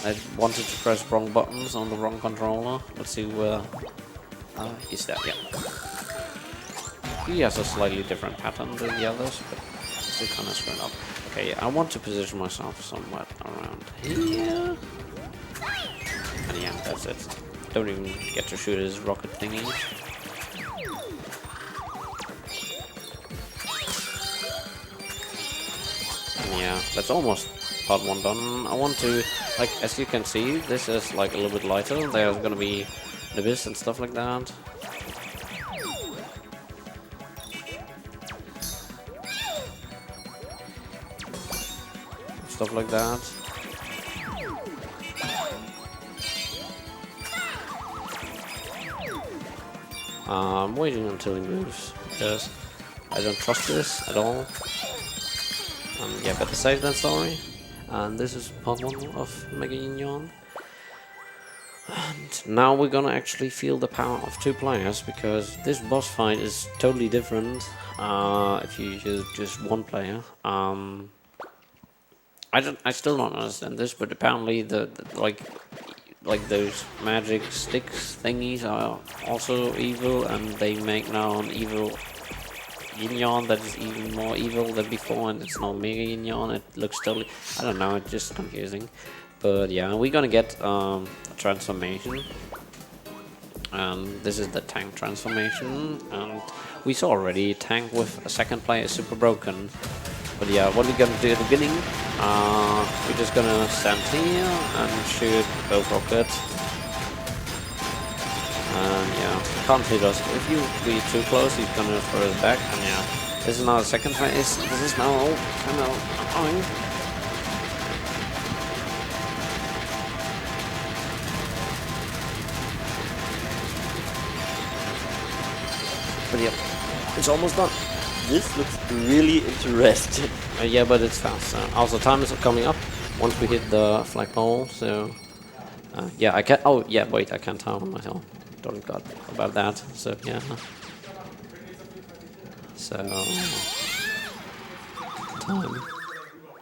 I wanted to press wrong buttons on the wrong controller. Let's see where he's there. Yeah, he has a slightly different pattern than the others, but still kind of screwed up. Okay, I want to position myself somewhat around here. And yeah, that's it. Don't even get to shoot his rocket thingy. Yeah, that's almost part 1 done. I want to, like, as you can see, this is like a little bit lighter. There's gonna be the abyss and stuff like that. Stuff like that. I'm waiting until he moves because I don't trust this at all. Yeah, better save that story. And this is part 1 of Mega Yin. And now we're gonna actually feel the power of 2 players, because this boss fight is totally different if you use just 1 player. I still don't understand this, but apparently the like those magic sticks thingies are also evil, and they make now an evil Yin that is even more evil than before, and it's not Mega Yin. It looks totally, I don't know, it's just confusing. But yeah, we're gonna get a transformation, and this is the tank transformation, and we saw already tank with a second player is super broken. But yeah, what we're gonna do at the beginning, we're just gonna stand here and shoot both rockets. And yeah, can't hit us. If you be too close, he's gonna throw us back. And yeah, this is now the second phase. This is now kind of annoying. But yeah, it's almost done. This looks really interesting. Yeah, but it's fast. Also, time is coming up once we hit the flagpole. So yeah, I can. Oh yeah, wait, I can't time myself. Don't got about that. So yeah. So time.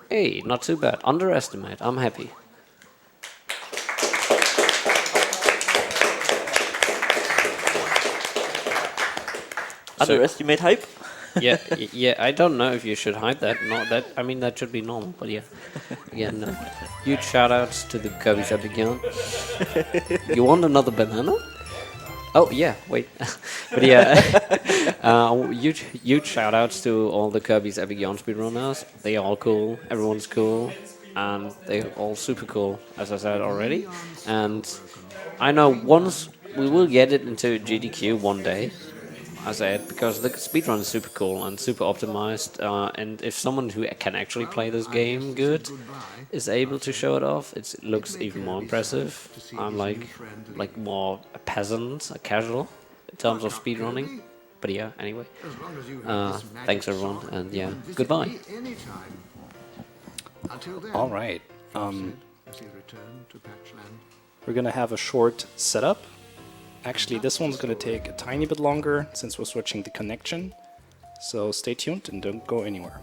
Hey, not too bad. Underestimate. I'm happy. Underestimate hype? Yeah, yeah. I don't know if you should hide that. Not that. I mean, that should be normal. But yeah, again, huge shout outs to the Kirby's Epic Yarn. You want another banana? Oh yeah, wait. But yeah, huge shout outs to all the Kirby's Epic Yarn speedrunners. They are all cool. Everyone's cool, and they're all super cool, as I said already. And I know once we will get it into GDQ one day. I said, because the speedrun is super cool and super optimized, and if someone who can actually play this game good is able to show it off, it looks even more impressive. I'm like more a peasant, a casual in terms of speedrunning. But yeah, anyway, thanks everyone, and yeah, goodbye. All right. We're gonna have a short setup. Actually, this one's going to take a tiny bit longer since we're switching the connection. So stay tuned and don't go anywhere.